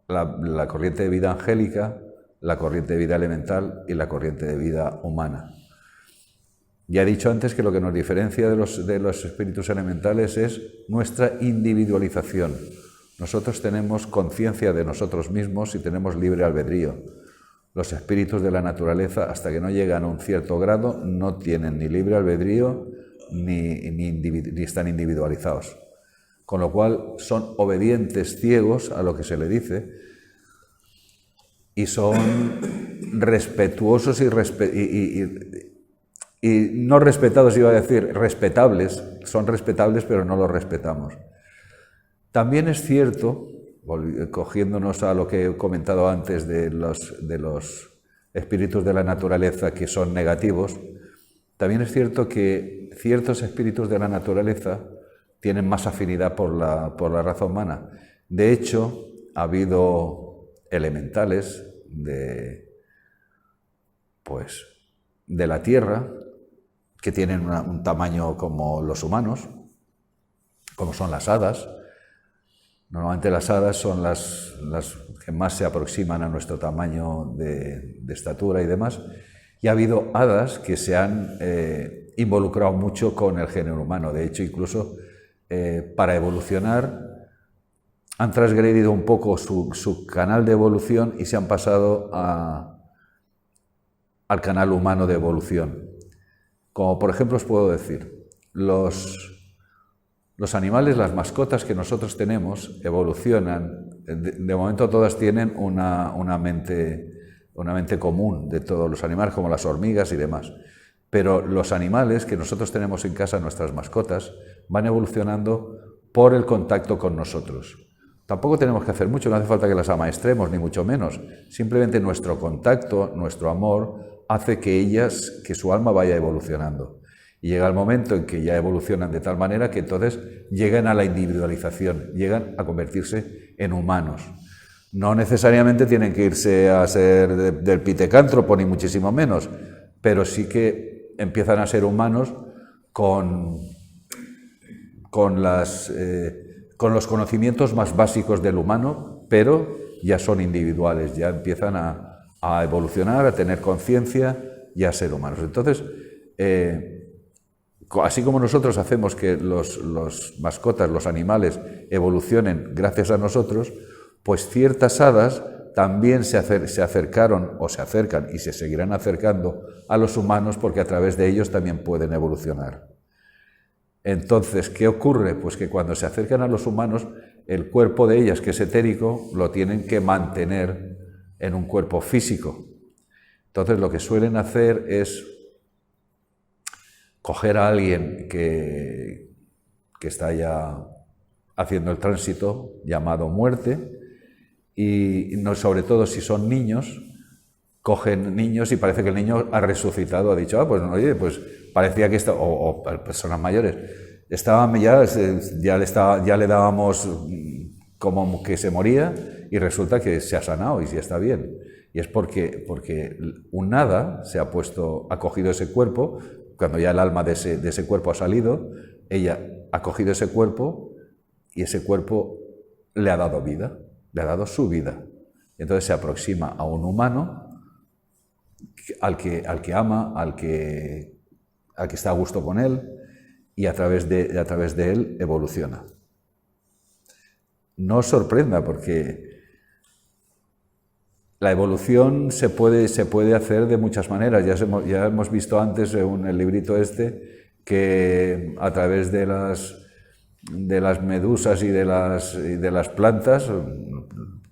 la corriente de vida angélica, la corriente de vida elemental y la corriente de vida humana. Ya he dicho antes que lo que nos diferencia de los espíritus elementales es nuestra individualización. Nosotros tenemos conciencia de nosotros mismos y tenemos libre albedrío. Los espíritus de la naturaleza, hasta que no llegan a un cierto grado, no tienen ni libre albedrío ni están individualizados. Con lo cual son obedientes ciegos a lo que se le dice y son respetuosos y no respetados, iba a decir, respetables. Son respetables, pero no los respetamos. También es cierto, cogiéndonos a lo que he comentado antes de los espíritus de la naturaleza que son negativos, también es cierto que ciertos espíritus de la naturaleza tienen más afinidad por la raza humana. De hecho, ha habido elementales de la Tierra que tienen un tamaño como los humanos, como son las hadas. Normalmente las hadas son las que más se aproximan a nuestro tamaño de estatura y demás. Y ha habido hadas que se han involucrado mucho con el género humano. De hecho, incluso para evolucionar han transgredido un poco su canal de evolución y se han pasado al canal humano de evolución. Como por ejemplo os puedo decir, los animales, las mascotas que nosotros tenemos evolucionan. De momento todas tienen una mente común de todos los animales, como las hormigas y demás. Pero los animales que nosotros tenemos en casa, nuestras mascotas, van evolucionando por el contacto con nosotros. Tampoco tenemos que hacer mucho, no hace falta que las amaestremos, ni mucho menos. Simplemente nuestro contacto, nuestro amor, hace que su alma vaya evolucionando. Y llega el momento en que ya evolucionan de tal manera que entonces llegan a la individualización, llegan a convertirse en humanos. No necesariamente tienen que irse a ser del pitecántropo, ni muchísimo menos, pero sí que empiezan a ser humanos con los conocimientos más básicos del humano, pero ya son individuales, ya empiezan a evolucionar, a tener conciencia y a ser humanos. Entonces, así como nosotros hacemos que los mascotas, los animales, evolucionen gracias a nosotros, pues ciertas hadas también se acercaron o se acercan y se seguirán acercando a los humanos porque a través de ellos también pueden evolucionar. Entonces, ¿qué ocurre? Pues que cuando se acercan a los humanos, el cuerpo de ellas, que es etérico, lo tienen que mantener en un cuerpo físico. Entonces, lo que suelen hacer es coger a alguien que está ya haciendo el tránsito, llamado muerte, y no, sobre todo si son niños, cogen niños y parece que el niño ha resucitado, ha dicho, pues oye, pues parecía que está, o personas mayores, estaban ya le dábamos como que se moría y resulta que se ha sanado y ya está bien. Y es porque un hada ha cogido ese cuerpo, cuando ya el alma de ese cuerpo ha salido, ella ha cogido ese cuerpo y ese cuerpo le ha dado vida, le ha dado su vida. Entonces se aproxima a un humano al que ama, al que está a gusto con él, y a través de él evoluciona. No os sorprenda, porque la evolución se puede hacer de muchas maneras. Ya hemos visto antes en el librito que a través de las medusas y de las plantas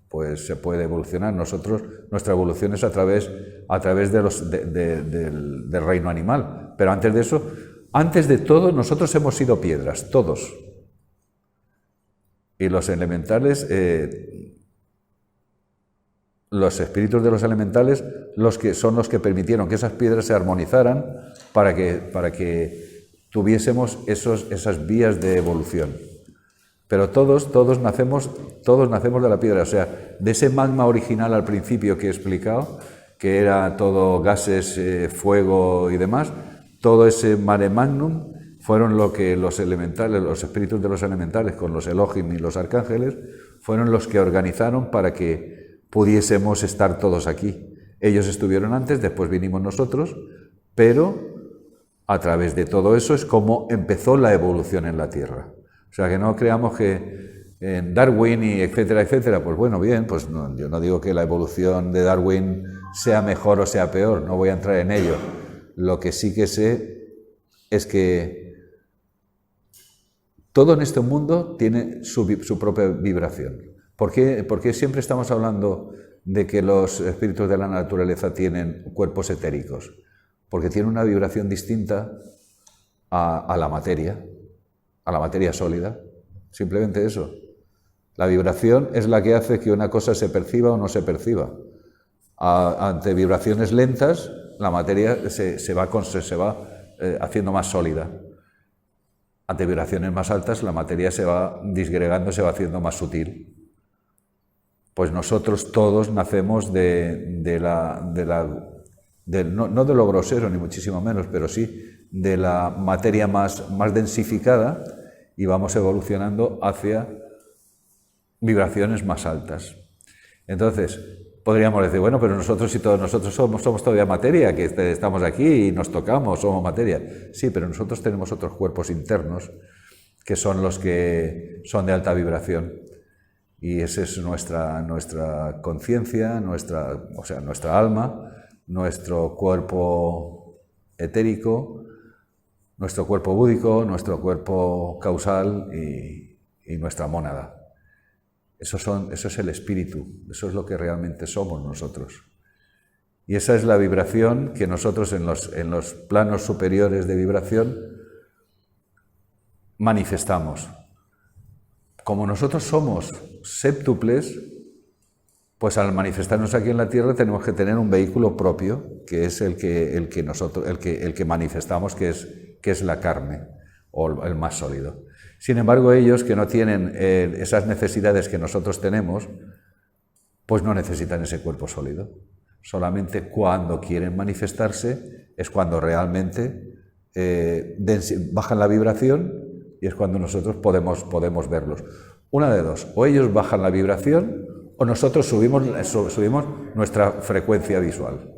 pues se puede evolucionar. Nuestra evolución es a través del reino animal. Pero antes de eso, antes de todo, nosotros hemos sido piedras, todos. Y los elementales, los espíritus de los elementales, son los que permitieron que esas piedras se armonizaran para que tuviésemos esas vías de evolución. Pero todos nacemos de la piedra, o sea, de ese magma original al principio que he explicado, que era todo gases, fuego y demás, todo ese mare magnum fueron lo que los elementales, los espíritus de los elementales, con los Elohim y los arcángeles, fueron los que organizaron para que pudiésemos estar todos aquí. Ellos estuvieron antes, después vinimos nosotros, pero a través de todo eso es como empezó la evolución en la Tierra. O sea, que no creamos que en Darwin y etcétera, etcétera, pues bueno, bien, pues no, yo no digo que la evolución de Darwin sea mejor o sea peor, no voy a entrar en ello. Lo que sí que sé es que todo en este mundo tiene su propia vibración. ¿Por qué siempre estamos hablando de que los espíritus de la naturaleza tienen cuerpos etéricos? Porque tienen una vibración distinta a la materia sólida. Simplemente eso. La vibración es la que hace que una cosa se perciba o no se perciba. Ante vibraciones lentas, la materia se va haciendo más sólida. Ante vibraciones más altas, la materia se va disgregando, se va haciendo más sutil. Pues nosotros todos nacemos no de lo grosero, ni muchísimo menos, pero sí de la materia más densificada, y vamos evolucionando hacia vibraciones más altas. Entonces, podríamos decir, bueno, pero nosotros, si todos nosotros somos todavía materia, que estamos aquí y nos tocamos, somos materia. Sí, pero nosotros tenemos otros cuerpos internos que son los que son de alta vibración. Y esa es nuestra conciencia, nuestra alma, nuestro cuerpo etérico, nuestro cuerpo búdico, nuestro cuerpo causal y nuestra mónada. Eso es el espíritu, eso es lo que realmente somos nosotros. Y esa es la vibración que nosotros en los planos superiores de vibración manifestamos. Como nosotros somos séptuples, pues al manifestarnos aquí en la Tierra tenemos que tener un vehículo propio, que es el que manifestamos, que es la carne, o el más sólido. Sin embargo, ellos que no tienen esas necesidades que nosotros tenemos, pues no necesitan ese cuerpo sólido. Solamente cuando quieren manifestarse es cuando realmente bajan la vibración y es cuando nosotros podemos verlos. Una de dos, o ellos bajan la vibración o nosotros subimos nuestra frecuencia visual.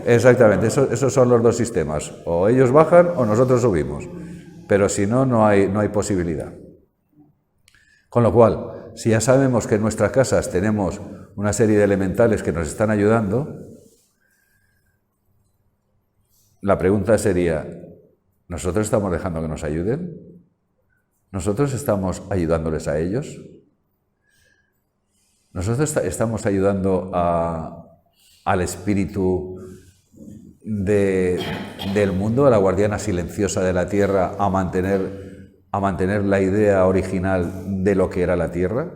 Exactamente, esos son los dos sistemas. O ellos bajan o nosotros subimos. Pero si no, no hay posibilidad. Con lo cual, si ya sabemos que en nuestras casas tenemos una serie de elementales que nos están ayudando, la pregunta sería, ¿nosotros estamos dejando que nos ayuden? ¿Nosotros estamos ayudándoles a ellos? ¿Nosotros estamos ayudando al espíritu del mundo, a la guardiana silenciosa de la Tierra, a mantener la idea original de lo que era la Tierra?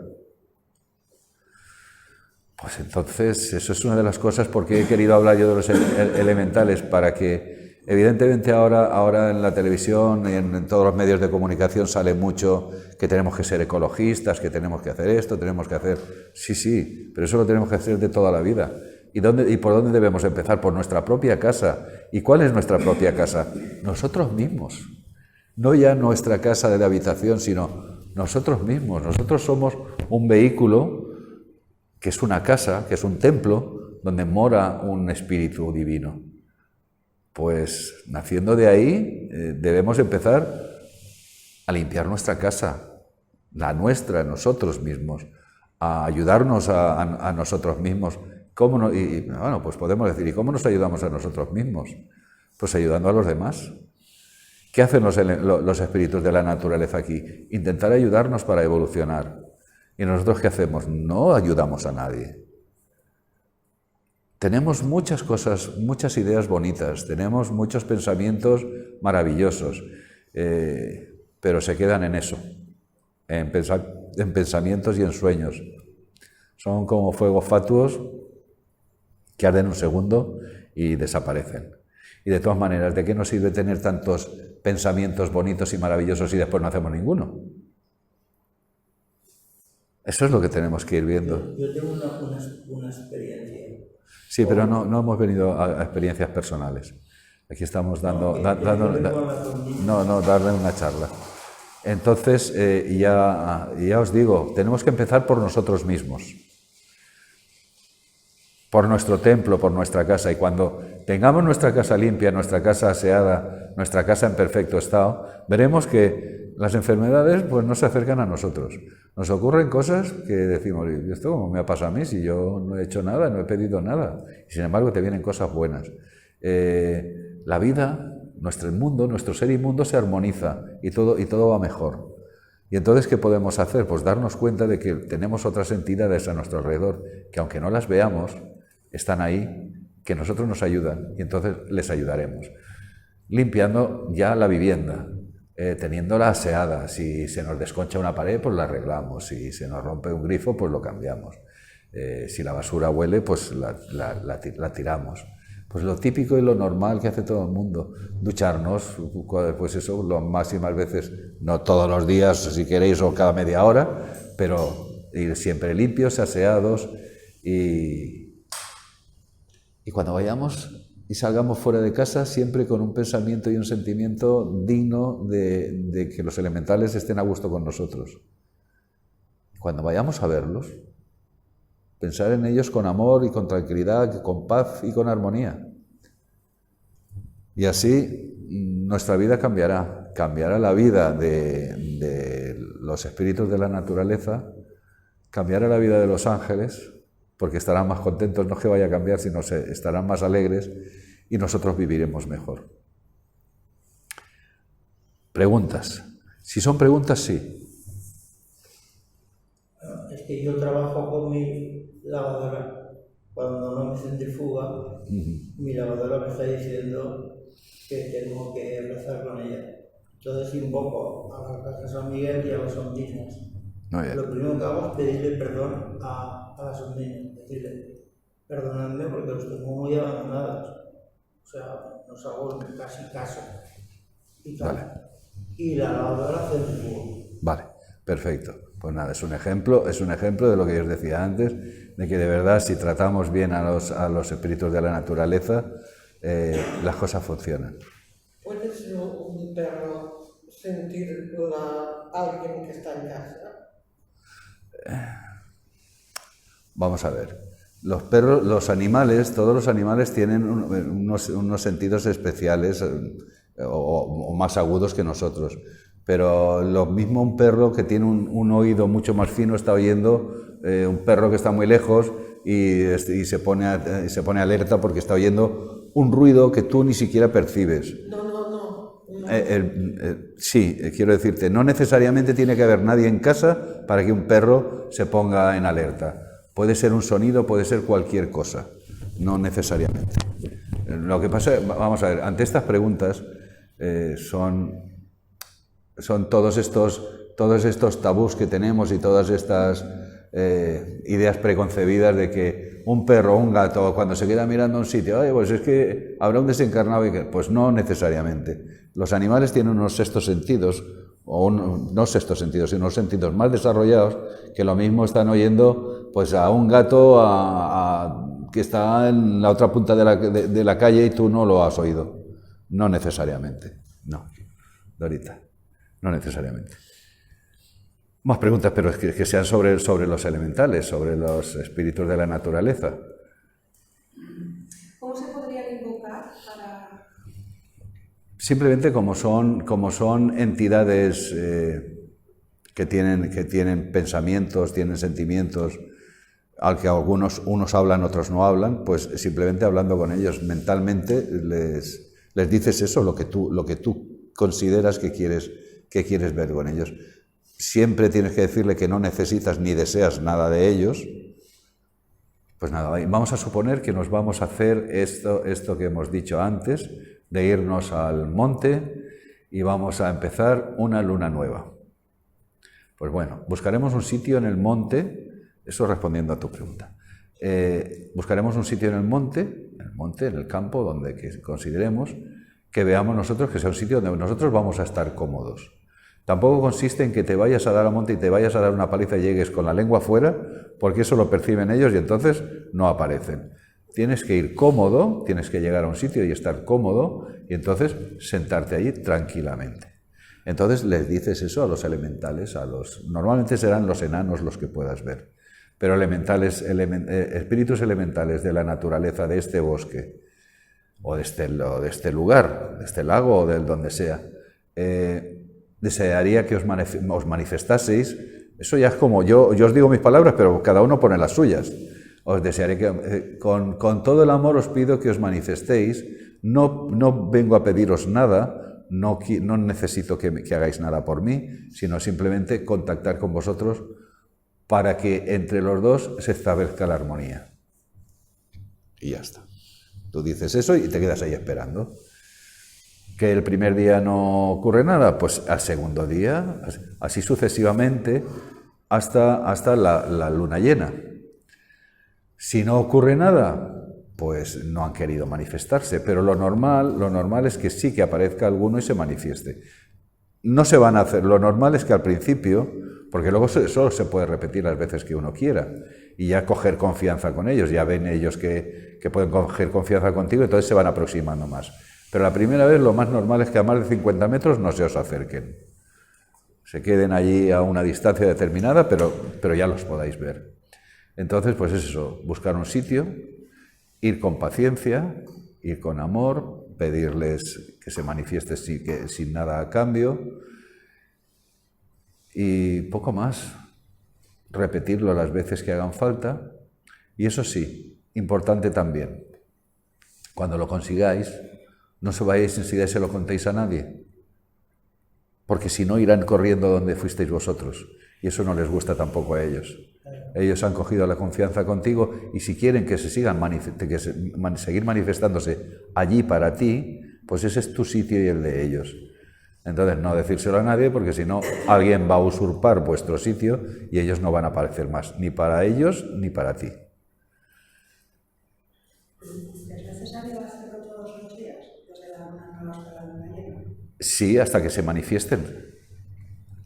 Pues entonces, eso es una de las cosas porque he querido hablar yo de los elementales, para que, evidentemente ahora en la televisión y en todos los medios de comunicación sale mucho que tenemos que ser ecologistas, que tenemos que hacer esto, tenemos que hacer... Sí, pero eso lo tenemos que hacer de toda la vida. ¿Y por dónde debemos empezar? Por nuestra propia casa. ¿Y cuál es nuestra propia casa? Nosotros mismos. No ya nuestra casa de habitación, sino nosotros mismos. Nosotros somos un vehículo que es una casa, que es un templo, donde mora un espíritu divino. Pues naciendo de ahí debemos empezar a limpiar nuestra casa, la nuestra, nosotros mismos, a ayudarnos a nosotros mismos. Bueno, pues podemos decir, ¿y cómo nos ayudamos a nosotros mismos? Pues ayudando a los demás. ¿Qué hacen los espíritus de la naturaleza aquí? Intentar ayudarnos para evolucionar. ¿Y nosotros qué hacemos? No ayudamos a nadie. Tenemos muchas cosas, muchas ideas bonitas, tenemos muchos pensamientos maravillosos, pero se quedan en eso, en pensamientos y en sueños. Son como fuegos fatuos que arden un segundo y desaparecen. Y de todas maneras, ¿de qué nos sirve tener tantos pensamientos bonitos y maravillosos y después no hacemos ninguno? Eso es lo que tenemos que ir viendo. Yo tengo una experiencia. Sí, pero no hemos venido a experiencias personales. Aquí estamos darle una charla. Entonces, ya os digo, tenemos que empezar por nosotros mismos, por nuestro templo, por nuestra casa. Y cuando tengamos nuestra casa limpia, nuestra casa aseada, nuestra casa en perfecto estado, veremos que las enfermedades pues no se acercan a nosotros. Nos ocurren cosas que decimos, ¿y esto cómo me ha pasado a mí si yo no he hecho nada, no he pedido nada? Y sin embargo te vienen cosas buenas. La vida, nuestro mundo, nuestro ser inmundo se armoniza y todo va mejor. Y entonces, ¿qué podemos hacer? Pues darnos cuenta de que tenemos otras entidades a nuestro alrededor, que aunque no las veamos, están ahí, que nosotros nos ayudan y entonces les ayudaremos. Limpiando ya la vivienda, teniéndola aseada. Si se nos desconcha una pared, pues la arreglamos. Si se nos rompe un grifo, pues lo cambiamos. Si la basura huele, pues la tiramos. Pues lo típico y lo normal que hace todo el mundo. Ducharnos, pues eso, lo máximas veces, no todos los días si queréis o cada media hora, pero ir siempre limpios, aseados y cuando vayamos y salgamos fuera de casa, siempre con un pensamiento y un sentimiento digno de que los elementales estén a gusto con nosotros. Cuando vayamos a verlos, pensar en ellos con amor y con tranquilidad, con paz y con armonía. Y así nuestra vida cambiará. Cambiará la vida de los espíritus de la naturaleza, cambiará la vida de los ángeles, porque estarán más contentos, no es que vaya a cambiar, sino estarán más alegres y nosotros viviremos mejor. Preguntas. Si son preguntas, sí. Es que yo trabajo con mi lavadora. Cuando no me centrifuga, mi lavadora me está diciendo que tengo que rezar con ella. Entonces invoco a la San Miguel y a las ondinas. Lo primero que hago es pedirle perdón a las ondinas, decirle, perdonadme porque los tengo muy abandonados. O sea, no os hago casi caso. Y tal. Vale. Y la lavadora centrifuga. Vale, perfecto. Pues nada, es un ejemplo de lo que yo os decía antes, de que de verdad si tratamos bien a los espíritus de la naturaleza, las cosas funcionan. ¿Puede ser un perro sentir alguien que está en casa? Vamos a ver. Los perros, los animales, todos los animales tienen unos sentidos especiales o más agudos que nosotros. Pero lo mismo un perro que tiene un oído mucho más fino está oyendo un perro que está muy lejos y se pone alerta porque está oyendo un ruido que tú ni siquiera percibes. No. Sí, quiero decirte, no necesariamente tiene que haber nadie en casa para que un perro se ponga en alerta. Puede ser un sonido, puede ser cualquier cosa, no necesariamente. Lo que pasa, vamos a ver, ante estas preguntas son todos estos tabús que tenemos y todas estas ideas preconcebidas de que un perro o un gato cuando se queda mirando a un sitio, oye, pues es que habrá un desencarnado y que... Pues no necesariamente. Los animales tienen unos sextos sentidos, no sextos sentidos, sino unos sentidos más desarrollados que lo mismo están oyendo pues a un gato que está en la otra punta de la calle y tú no lo has oído. No necesariamente. No, Dorita. No necesariamente. Más preguntas, pero es que sean sobre los elementales, sobre los espíritus de la naturaleza. ¿Cómo se podrían invocar para...? Simplemente como son entidades que tienen pensamientos, tienen sentimientos, al que unos hablan, otros no hablan, pues simplemente hablando con ellos mentalmente les dices eso, lo que tú consideras que quieres ver con ellos. Siempre tienes que decirle que no necesitas ni deseas nada de ellos. Pues nada, vamos a suponer que nos vamos a hacer esto que hemos dicho antes, de irnos al monte y vamos a empezar una luna nueva. Pues bueno, buscaremos un sitio en el monte, eso respondiendo a tu pregunta. Buscaremos un sitio en el monte, en el campo, donde consideremos que veamos nosotros que sea un sitio donde nosotros vamos a estar cómodos. Tampoco consiste en que te vayas a dar al monte y te vayas a dar una paliza y llegues con la lengua fuera, porque eso lo perciben ellos y entonces no aparecen. Tienes que ir cómodo, tienes que llegar a un sitio y estar cómodo y entonces sentarte allí tranquilamente. Entonces les dices eso a los elementales, normalmente serán los enanos los que puedas ver, pero espíritus elementales de la naturaleza de este bosque, o de este lugar, de este lago o del donde sea, desearía que os manifestaseis. Eso ya es como yo os digo mis palabras, pero cada uno pone las suyas. Os desearé que con todo el amor os pido que os manifestéis. No vengo a pediros nada, no necesito que hagáis nada por mí, sino simplemente contactar con vosotros para que entre los dos se establezca la armonía. Y ya está. Tú dices eso y te quedas ahí esperando. ¿Que el primer día no ocurre nada? Pues al segundo día, así sucesivamente, hasta la luna llena. Si no ocurre nada, pues no han querido manifestarse, pero lo normal es que sí que aparezca alguno y se manifieste. No se van a hacer, lo normal es que al principio, porque luego solo se puede repetir las veces que uno quiera, y ya coger confianza con ellos, ya ven ellos que pueden coger confianza contigo, entonces se van aproximando más. Pero la primera vez lo más normal es que a más de 50 metros no se os acerquen. Se queden allí a una distancia determinada, pero ya los podáis ver. Entonces, pues es eso, buscar un sitio, ir con paciencia, ir con amor, pedirles que se manifieste sin nada a cambio y poco más. Repetirlo las veces que hagan falta. Y eso sí, importante también, cuando lo consigáis, no se vayáis enseguida y se lo contéis a nadie, porque si no irán corriendo donde fuisteis vosotros, y eso no les gusta tampoco a ellos. Ellos han cogido la confianza contigo y si quieren que seguir manifestándose allí para ti, pues ese es tu sitio y el de ellos. Entonces no decírselo a nadie, porque si no alguien va a usurpar vuestro sitio y ellos no van a aparecer más, ni para ellos ni para ti. ¿Es necesario hacerlo todos los días, desde la luna nueva hasta la luna llena? Sí, hasta que se manifiesten.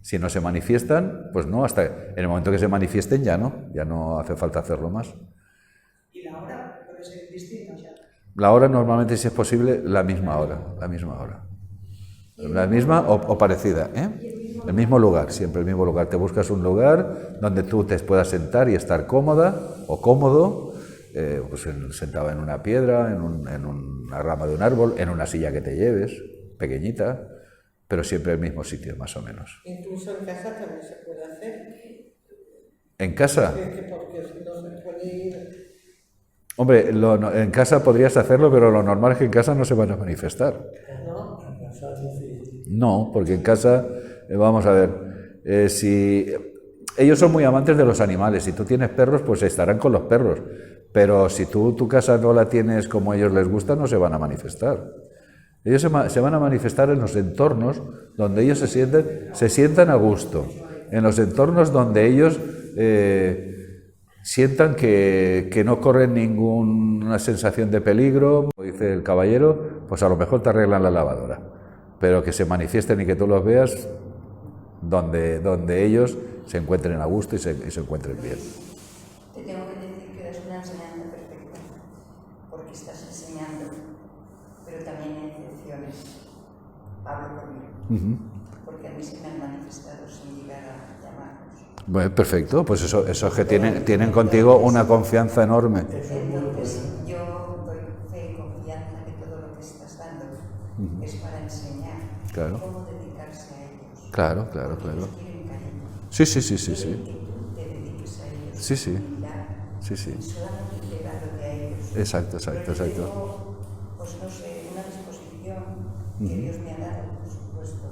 Si no se manifiestan, pues no, hasta en el momento que se manifiesten ya no hace falta hacerlo más. ¿Y la hora puede ser distinta ya? La hora normalmente, si es posible, la misma hora. La misma o parecida, ¿eh? El mismo lugar, siempre el mismo lugar. Te buscas un lugar donde tú te puedas sentar y estar cómoda o cómodo, pues sentado en una piedra, en una rama de un árbol, en una silla que te lleves, pequeñita, pero siempre el mismo sitio, más o menos. Incluso en casa también se puede hacer. ¿En casa? Porque si no se puede ir. Hombre, en casa podrías hacerlo, pero lo normal es que en casa no se van a manifestar. ¿No? No, porque en casa, vamos a ver, si ellos son muy amantes de los animales, si tú tienes perros, pues estarán con los perros, pero si tú tu casa no la tienes como a ellos les gusta, no se van a manifestar. Ellos se van a manifestar en los entornos donde ellos se sientan a gusto, en los entornos donde ellos sientan que no corren ninguna sensación de peligro. Como dice el caballero, pues a lo mejor te arreglan la lavadora, pero que se manifiesten y que tú los veas donde ellos se encuentren a gusto y se encuentren bien. Te tengo que decir que eres una enseñanza perfecta, porque estás enseñando, pero también hay excepciones. Hablo por mí, porque a mí se me han manifestado sin llegar a llamarlos. Bueno, perfecto, pues eso es que tienen contigo una confianza enorme. Entonces, yo doy fe y confianza que todo lo que estás dando es para enseñar cómo dedicarse a ellos. Claro. Ellos quieren cariño. Sí. Quieren que tú te dediques a ellos. Sí. Solamente entregándote a ellos. Exacto. Tengo, pues no sé, una disposición que Dios me ha dado, por supuesto,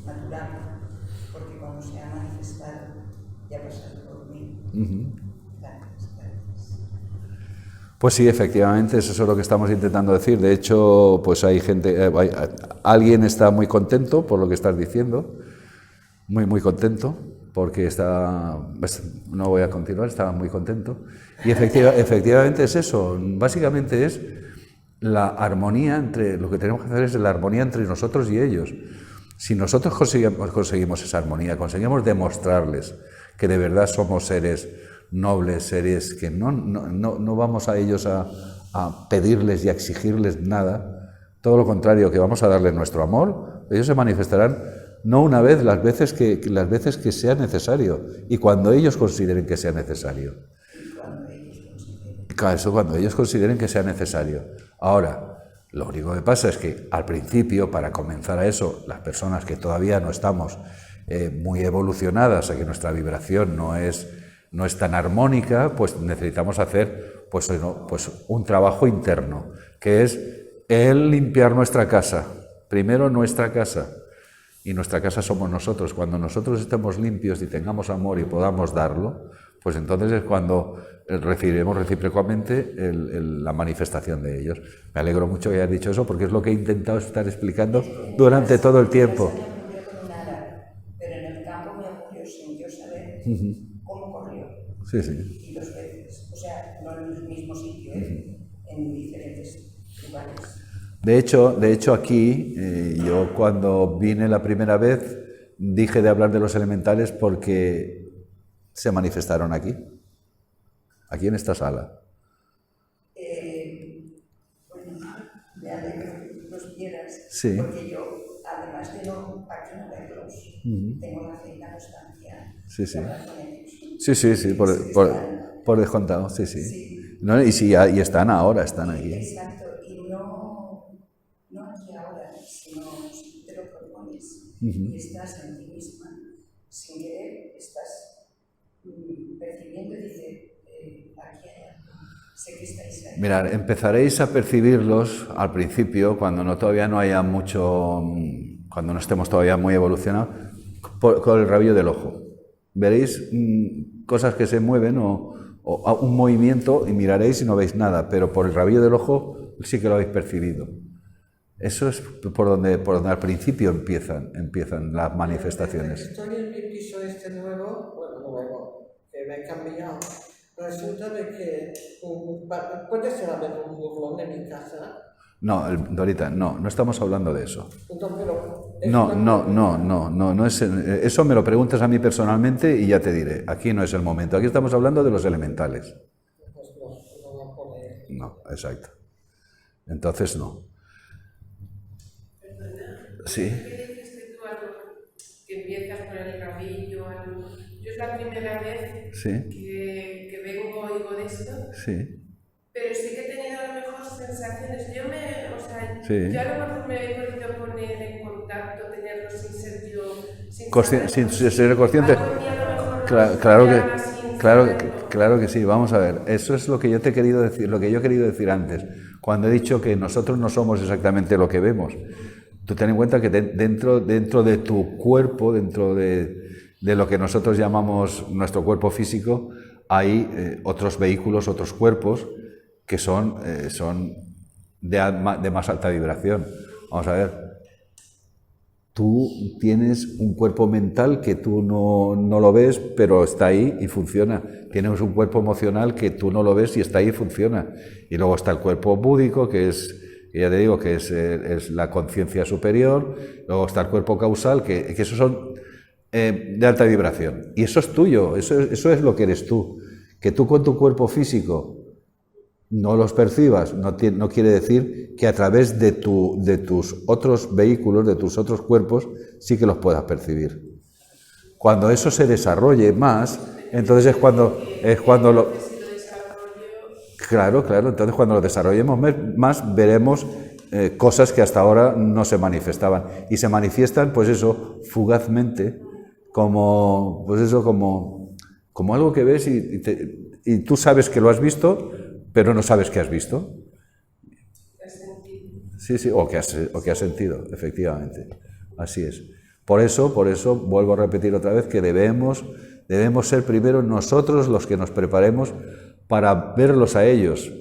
natural, porque cuando se ha manifestado ya ha pasado por mí. Gracias. Pues sí, efectivamente, eso es lo que estamos intentando decir. De hecho, pues hay gente, alguien está muy contento por lo que estás diciendo, muy contento, porque no voy a continuar, estaba muy contento. Y efectivamente es eso, básicamente es la armonía lo que tenemos que hacer es la armonía entre nosotros y ellos. Si nosotros conseguimos esa armonía, conseguimos demostrarles que de verdad somos seres nobles, seres que no vamos a ellos a pedirles y a exigirles nada, todo lo contrario, que vamos a darles nuestro amor, ellos se manifestarán no una vez, las veces que sea necesario y cuando ellos consideren que sea necesario. Eso cuando ellos consideren que sea necesario. Ahora, lo único que pasa es que al principio, para comenzar a eso, las personas que todavía no estamos muy evolucionadas, a que nuestra vibración no es tan armónica, pues necesitamos hacer pues un trabajo interno, que es el limpiar nuestra casa. Primero nuestra casa, y nuestra casa somos nosotros. Cuando nosotros estemos limpios y tengamos amor y podamos darlo, pues entonces es cuando recibiremos recíprocamente la manifestación de ellos. Me alegro mucho que hayas dicho eso, porque es lo que he intentado estar explicando durante todo el tiempo. Me ocurrió con un árabe, pero en el campo me ocurrió sin yo saber cómo corrió. Sí. Y 2 veces, o sea, no en el mismo sitio, en diferentes lugares. De hecho aquí, yo cuando vine la primera vez, dije de hablar de los elementales porque se manifestaron aquí en esta sala. Bueno, me alegro que los vieras, Sí. porque yo, además de aquí no verlos, tengo la fe y la constancia de hablar con ellos. Sí, por descontado, sí. No, y están ahora, están aquí. Exacto, y no aquí ahora, sino si te lo propones y estás en ti misma, sin querer, estás percibiendo y dices, aquí hay algo, sé que estáis ahí. Mirad, empezaréis a percibirlos al principio, cuando todavía no haya mucho, cuando no estemos todavía muy evolucionados, con el rabillo del ojo. Veréis cosas que se mueven o un movimiento y miraréis y no veis nada, pero por el rabillo del ojo sí que lo habéis percibido. Eso es por donde al principio empiezan las manifestaciones. Estoy en mi piso nuevo, que me he cambiado. Resulta de que puede ser a ver un burlón en mi casa. No, Dorita, no estamos hablando de eso. Entonces, pero es No es, eso me lo preguntas a mí personalmente y ya te diré. Aquí no es el momento. Aquí estamos hablando de los elementales. pues no va a poder. No, exacto. Entonces no. Sí. ¿Qué dijiste tú algo que empiezas con el rabillo? Algo? Yo es la primera vez Sí. que vengo oigo de esto, Sí. pero sí que he tenido a lo mejor sensaciones. Sí. Yo a lo mejor me he podido poner en contacto, tenerlo sin ser yo, Sin ser consciente. Algo en mí a lo mejor Claro que sí. Vamos a ver. Eso es lo que yo te he querido decir, lo que yo he querido decir antes, cuando he dicho que nosotros no somos exactamente lo que vemos. Tú ten en cuenta que dentro de tu cuerpo, dentro de lo que nosotros llamamos nuestro cuerpo físico, hay otros vehículos, otros cuerpos que son de más alta vibración. Vamos a ver. Tú tienes un cuerpo mental que tú no lo ves, pero está ahí y funciona. Tienes un cuerpo emocional que tú no lo ves y está ahí y funciona. Y luego está el cuerpo búdico, que es, ya te digo, que es la conciencia superior. Luego está el cuerpo causal, que esos son de alta vibración. Y eso es tuyo, eso es lo que eres tú. Que tú con tu cuerpo físico no los percibas, no quiere decir que a través de tus otros vehículos, de tus otros cuerpos, sí que los puedas percibir. Cuando eso se desarrolle más, entonces es cuando lo... Claro, entonces cuando lo desarrollemos más, veremos cosas que hasta ahora no se manifestaban. Y se manifiestan, pues eso, fugazmente, como algo que ves y tú sabes que lo has visto, pero no sabes qué has visto. Sí, o que has sentido, efectivamente. Así es. Por eso, vuelvo a repetir otra vez que debemos ser primero nosotros los que nos preparemos para verlos a ellos.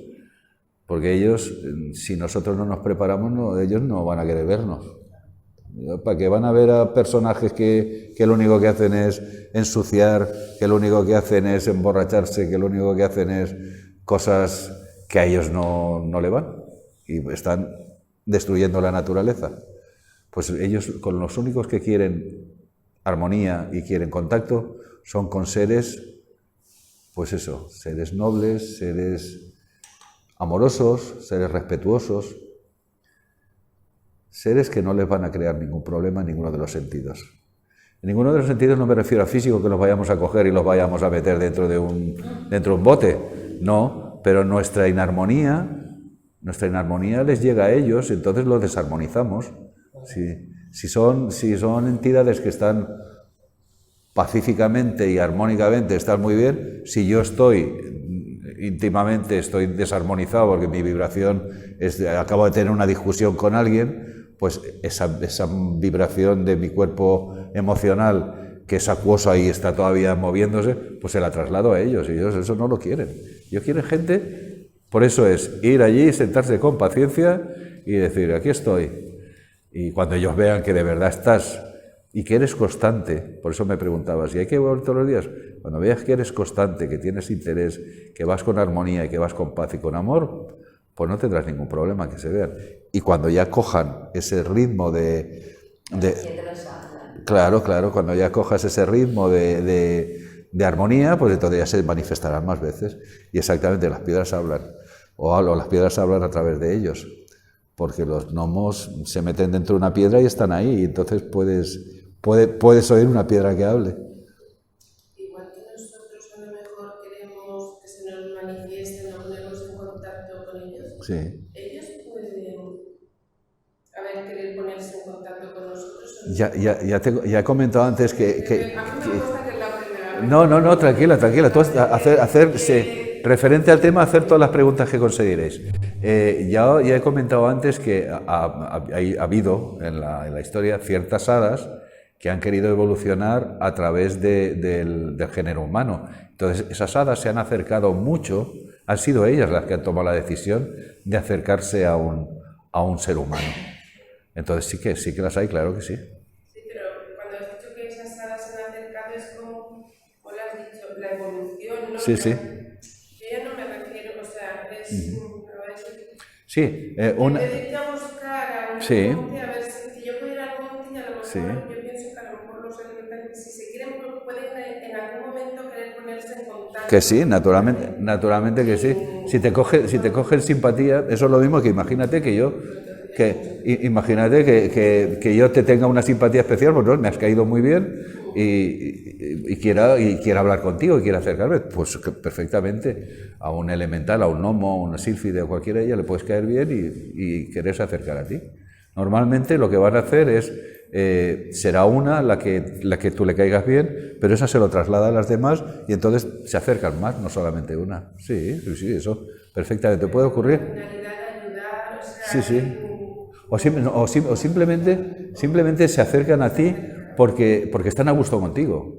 Porque ellos, si nosotros no nos preparamos, ellos no van a querer vernos. ¿Para qué van a ver a personajes que lo único que hacen es ensuciar, que lo único que hacen es emborracharse, que lo único que hacen es cosas que a ellos no le van y están destruyendo la naturaleza? Pues ellos, con los únicos que quieren armonía y quieren contacto, son con seres, pues eso, seres nobles, seres amorosos, seres respetuosos, seres que no les van a crear ningún problema en ninguno de los sentidos. En ninguno de los sentidos no me refiero a físico, que los vayamos a coger y los vayamos a meter dentro de un bote. No, pero nuestra inarmonía les llega a ellos, entonces los desarmonizamos. Si son entidades que están pacíficamente y armónicamente, están muy bien. Si yo íntimamente estoy desarmonizado porque mi vibración acabo de tener una discusión con alguien, pues esa vibración de mi cuerpo emocional, que es acuosa y está todavía moviéndose, pues se la traslado a ellos, y ellos eso no lo quieren. Ellos quieren gente, por eso es ir allí, sentarse con paciencia y decir, aquí estoy. Y cuando ellos vean que de verdad estás y que eres constante, por eso me preguntabas, ¿y hay que volver todos los días? Cuando veas que eres constante, que tienes interés, que vas con armonía y que vas con paz y con amor, pues no tendrás ningún problema que se vean. Y cuando ya cojan ese ritmo Claro, cuando ya cojas ese ritmo de armonía, pues entonces ya se manifestarán más veces. Y exactamente, las piedras hablan, o las piedras hablan a través de ellos, porque los gnomos se meten dentro de una piedra y están ahí, y entonces puedes oír una piedra que hable. Igual que nosotros a lo mejor queremos que se nos manifiesten o ponernos en contacto con ellos. Sí. Ellos pueden querer ponerse en contacto con nosotros. Ya he comentado antes que a mí me gusta que es la primera vez. No, tranquila. Tú referente al tema, hacer todas las preguntas que conseguiréis. Ya he comentado antes que ha habido en la historia ciertas hadas que han querido evolucionar a través del género humano. Entonces, esas hadas se han acercado mucho, han sido ellas las que han tomado la decisión de acercarse a un ser humano. Entonces, sí que las hay, claro que sí. Sí, pero cuando has dicho que esas hadas se han acercado es como lo has dicho, la evolución, ¿no? Sí. Yo ya no me refiero, o sea, es... Sí, En vez de irte a buscar a un Sí. monte, a ver si yo puedo ir al monte y a lo mejor Sí. yo pienso que a lo mejor los elementales, si se quieren, pueden en algún momento querer ponerse en contacto. Que sí, naturalmente que sí. Si te cogen simpatía, eso es lo mismo que imagínate que yo, que yo te tenga una simpatía especial, pues no, me has caído muy bien y quiera hablar contigo y quiera acercarme, pues perfectamente a un elemental, a un gnomo, a una sílfide o cualquiera de ellas le puedes caer bien y quererse acercar a ti. Normalmente lo que van a hacer es, será una la que tú le caigas bien, pero esa se lo traslada a las demás y entonces se acercan más, no solamente una. Sí, eso perfectamente puede ocurrir. Finalidad de ayudar, o sea, Sí. O simplemente se acercan a ti porque están a gusto contigo.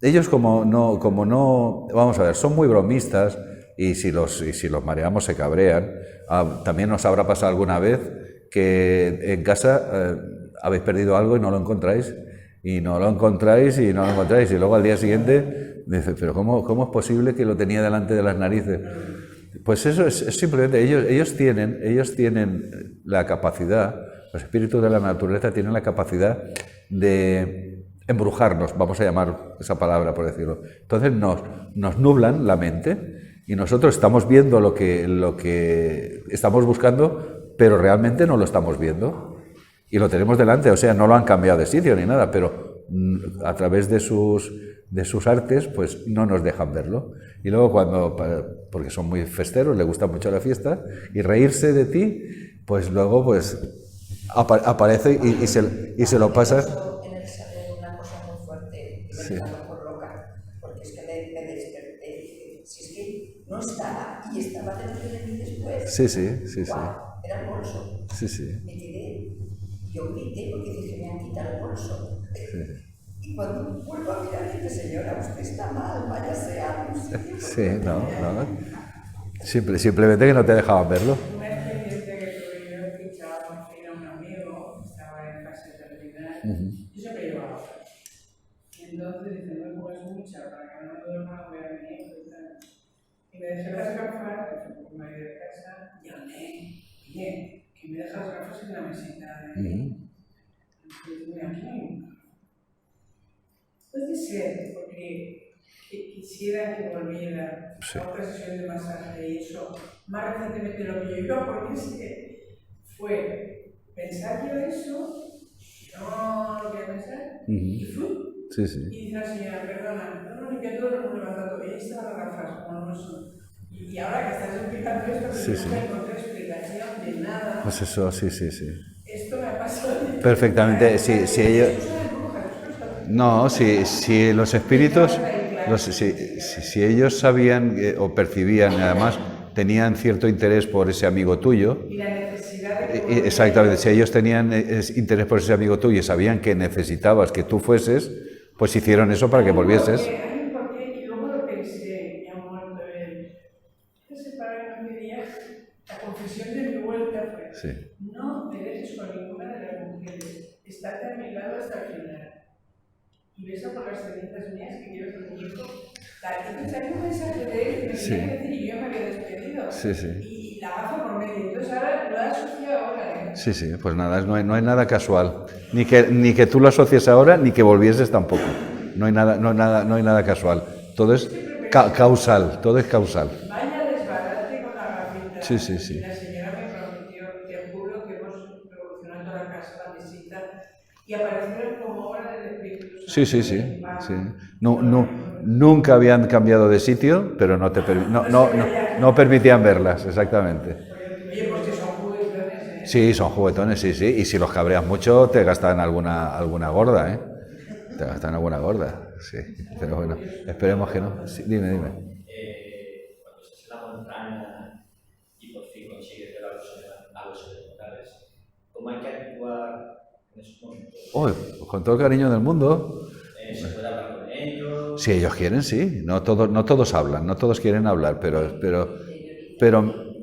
Ellos como no, vamos a ver, son muy bromistas y si los mareamos se cabrean. También nos habrá pasado alguna vez que en casa habéis perdido algo y no lo encontráis, y luego al día siguiente dices, pero ¿cómo es posible que lo tenía delante de las narices? Pues eso es simplemente, ellos tienen la capacidad, los espíritus de la naturaleza tienen la capacidad de embrujarnos, vamos a llamar esa palabra por decirlo. Entonces nos nublan la mente y nosotros estamos viendo lo que estamos buscando, pero realmente no lo estamos viendo y lo tenemos delante, o sea, no lo han cambiado de sitio ni nada, pero a través de sus artes pues no nos dejan verlo. Y luego porque son muy festeros, les gusta mucho la fiesta, y reírse de ti, pues luego pues aparece y se lo pasas. En él sale una cosa muy fuerte y me Sí. quedaba por loca, porque es que me desperté y dije, si es que no estaba y estaba dentro de mí después. Sí. Guau, era el bolso. Sí. Me quedé, yo grité porque dije, me han quitado el bolso. Y cuando vuelvo a mirar, dije, señora, usted está mal, váyase a un sitio. Sí, no. Simplemente que no te dejaban verlo. Una experiencia que tuve yo que echábamos a ir a un amigo, estaba en fase terminal, yo siempre llevaba gafas. Y entonces dice, no me pongas mucha para que no me duerma, voy a venir y tal. Y me dejé las gafas, me fui a ir de casa, llamé, oye, que me dejas las gafas en la mesita de aquí. Puede ser, porque quisiera que volviera a otra sesión de masaje y eso, más recientemente lo que yo iba, porque es que fue pensar yo eso, no lo quería pensar, y fui. Sí. Y dice la señora, perdona, no limpiando, no levantando, ella estaba las gafas, como no son. Y ahora que estás explicando esto, que nunca encontré explicación de nada. Pues eso, sí. Esto me ha pasado. Perfectamente, si ellos... No, si los espíritus, si ellos sabían o percibían, además tenían cierto interés por ese amigo tuyo, Y la necesidad de exactamente, si ellos tenían interés por ese amigo tuyo y sabían que necesitabas que tú fueses, pues hicieron eso para que volvieses. Hay un porqué, y luego lo pensé, ya muerto él. Ese para que me diría, la confesión de mi vuelta fue, no me dejes con ninguna de las mujeres, estate a mi lado hasta el final. Y besa por las cenizas mías que quiero ser mi hijo. Tenía un mensaje de él que me tenía que decir y yo me había despedido. Y la gafa por medio. Entonces ahora lo he asociado ahora. Sí, pues nada, no hay nada casual. Ni que tú lo asocies ahora, ni que volvieses tampoco. No hay nada casual. Todo es causal, todo es causal. Vaya desbarate con la gafita. Sí. Y la señora me prometió, te juro que hemos revolucionado toda la casa, la mesita, y aparecieron como obra del Espíritu Santo. Sí. Nunca habían cambiado de sitio, pero no permitían verlas, exactamente. Oye, pues que son juguetones, Sí, son juguetones, sí. Y si los cabreas mucho, te gastan alguna gorda, ¿eh? Te gastan alguna gorda, sí. Pero bueno, esperemos que no. Sí, dime. Cuando estás en la montaña y por fin consigues ver a los elementales, ¿cómo hay que actuar en esos momentos? Con todo el cariño del mundo. ¿Se puede hablar con ellos? Si ellos quieren, sí. No todos hablan, no todos quieren hablar, pero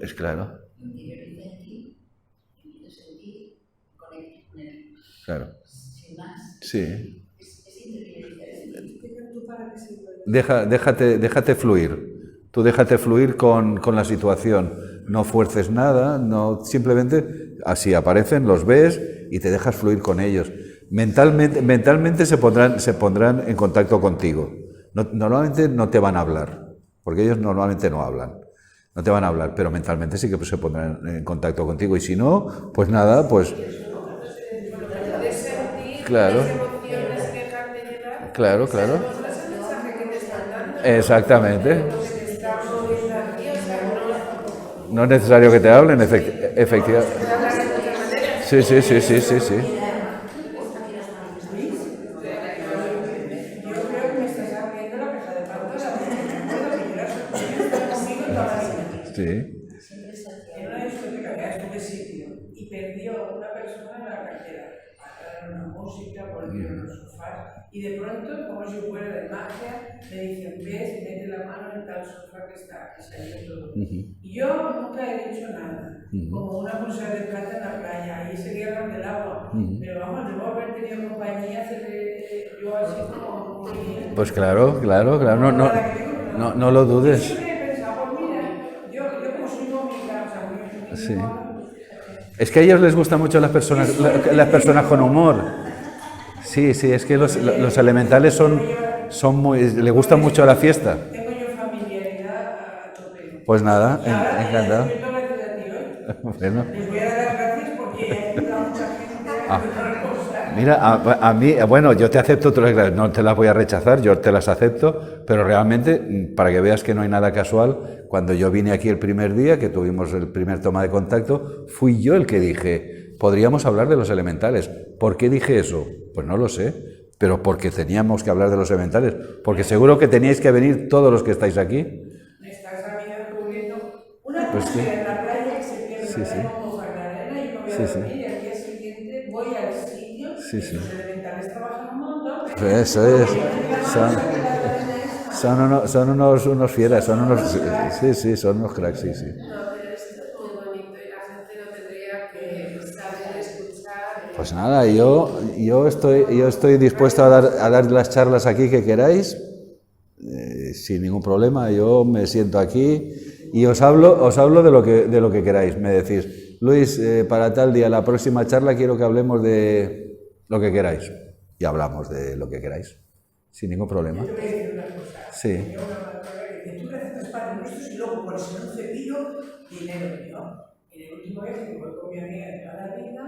es claro. Claro. Sí. Déjate fluir. Tú déjate fluir con la situación. no fuerces nada, no, simplemente así aparecen, los ves y te dejas fluir con ellos. Mentalmente se pondrán en contacto contigo. Normalmente no te van a hablar, porque ellos normalmente no hablan. No te van a hablar, pero mentalmente sí que se pondrán en contacto contigo. Y si no, pues nada, pues... Claro. Claro, claro. Exactamente. No es necesario que te hablen, efectivamente. Sí, sí, sí, sí, sí, sí. Sí. En una discoteca de este sitio y perdió una persona en la cartera. Pararon una música, volvieron los sofás y de pronto, como si fuera de magia, me dicen, ves, mete la mano en tal sofá que está, que salió todo. Y yo nunca he dicho nada, como una bolsa de plata en la playa, ahí se guerran del agua. Pero vamos, debo haber tenido compañía, yo así como muy... Pues claro, claro, claro, no lo dudes. Sí. Es que a ellos les gustan mucho las personas con humor. Sí, sí, es que los elementales son muy... les gusta mucho la fiesta. Tengo yo familiaridad a tope. Pues nada, encantado. Bueno. Les voy a dar las gracias porque he ayudado a mucha gente a otra cosa. Mira, a mí, bueno, yo te acepto todas las gracias, no te las voy a rechazar, yo te las acepto, pero realmente, para que veas que no hay nada casual, cuando yo vine aquí el primer día, que tuvimos el primer toma de contacto, fui yo el que dije, podríamos hablar de los elementales. ¿Por qué dije eso? Pues no lo sé, pero porque teníamos que hablar de los elementales, porque seguro que teníais que venir todos los que estáis aquí. Me estás descubriendo una Pues sí. en la playa que se pierde, Sí, sí. como Magdalena, y me voy a Sí, sí. dormir, y al día siguiente voy al sitio, Sí, sí. y los elementales trabajan un montón. Eso es. Son unos fieras, son unos... Sí, sí, son unos cracks, sí, sí. No, pero esto es muy bonito y la gente lo tendría que saber escuchar. Pues nada, yo estoy dispuesto a dar las charlas aquí que queráis, sin ningún problema. Yo me siento aquí y os hablo de lo que queráis. Me decís, Luis, para tal día, la próxima charla quiero que hablemos de lo que queráis. Y hablamos de lo que queráis, sin ningún problema. Yo te voy a decir una cosa. Sí. Tenía una colega que tú necesitas padres nuestros y luego por si no un cepillo, dinero mío. En el último viaje que fue con mi amiga de toda la vida,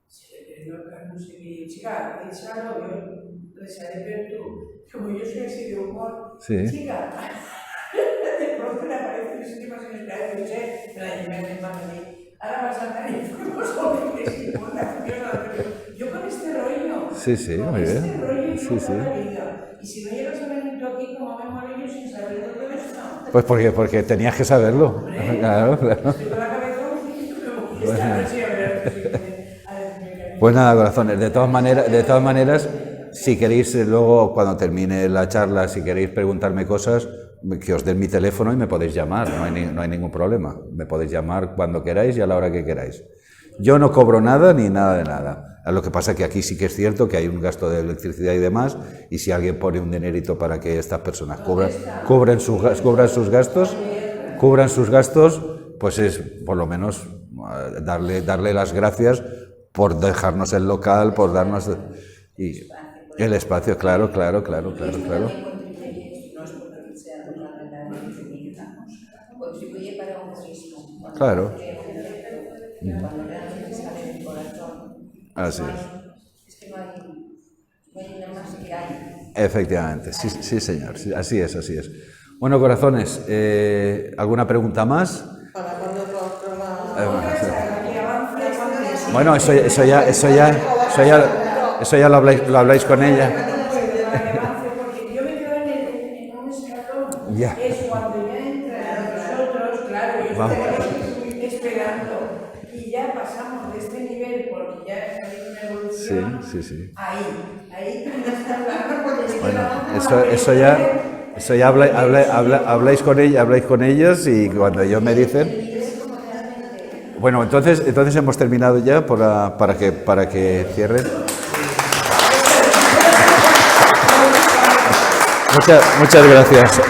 se le perdió el carro, no sé qué, chica, échalo, yo le sale, pero tú, como yo soy así de humor, Sí. chica, de pronto le aparece un sitio más inesperado, y me la llevé a mi mamá y dije, ahora vas a andar y fuimos sobre que si por la yo con este rollo, Sí, sí, muy bien. este rollo yo Sí, sí. toda la vida. Y si no llegas a venir tú aquí, como me muero yo sin saber todo esto. Pues porque tenías que saberlo. Claro, claro. Estoy con la cabeza un poquito, esta noche a ver. Pues nada, corazones, de todas maneras, si queréis luego, cuando termine la charla, si queréis preguntarme cosas, que os den mi teléfono y me podéis llamar, no hay ningún problema. Me podéis llamar cuando queráis y a la hora que queráis. Yo no cobro nada ni nada de nada. Lo que pasa es que aquí sí que es cierto que hay un gasto de electricidad y demás, y si alguien pone un dinerito para que estas personas cubran sus gastos, pues es por lo menos darle las gracias por dejarnos el local, por darnos y el espacio, claro. Contribuye para uno mismo. Claro. Cuando realmente sale del corazón. Así es. Es que no hay nada más que hay. Efectivamente, sí señor, sí, así es. Bueno, corazones, ¿alguna pregunta más? Para cuando la... Bueno, eso ya lo habláis con ella. Porque yo me quedo en un escalón. Ya. Es cuando ya entran nosotros, claro, yo estoy esperando. Y ya pasamos de este nivel porque ya ha habido una evolución. Sí. Ahí está hablando. Bueno, eso ya habláis con ellos y cuando ellos me dicen... Bueno, entonces hemos terminado ya para que cierren. Muchas gracias.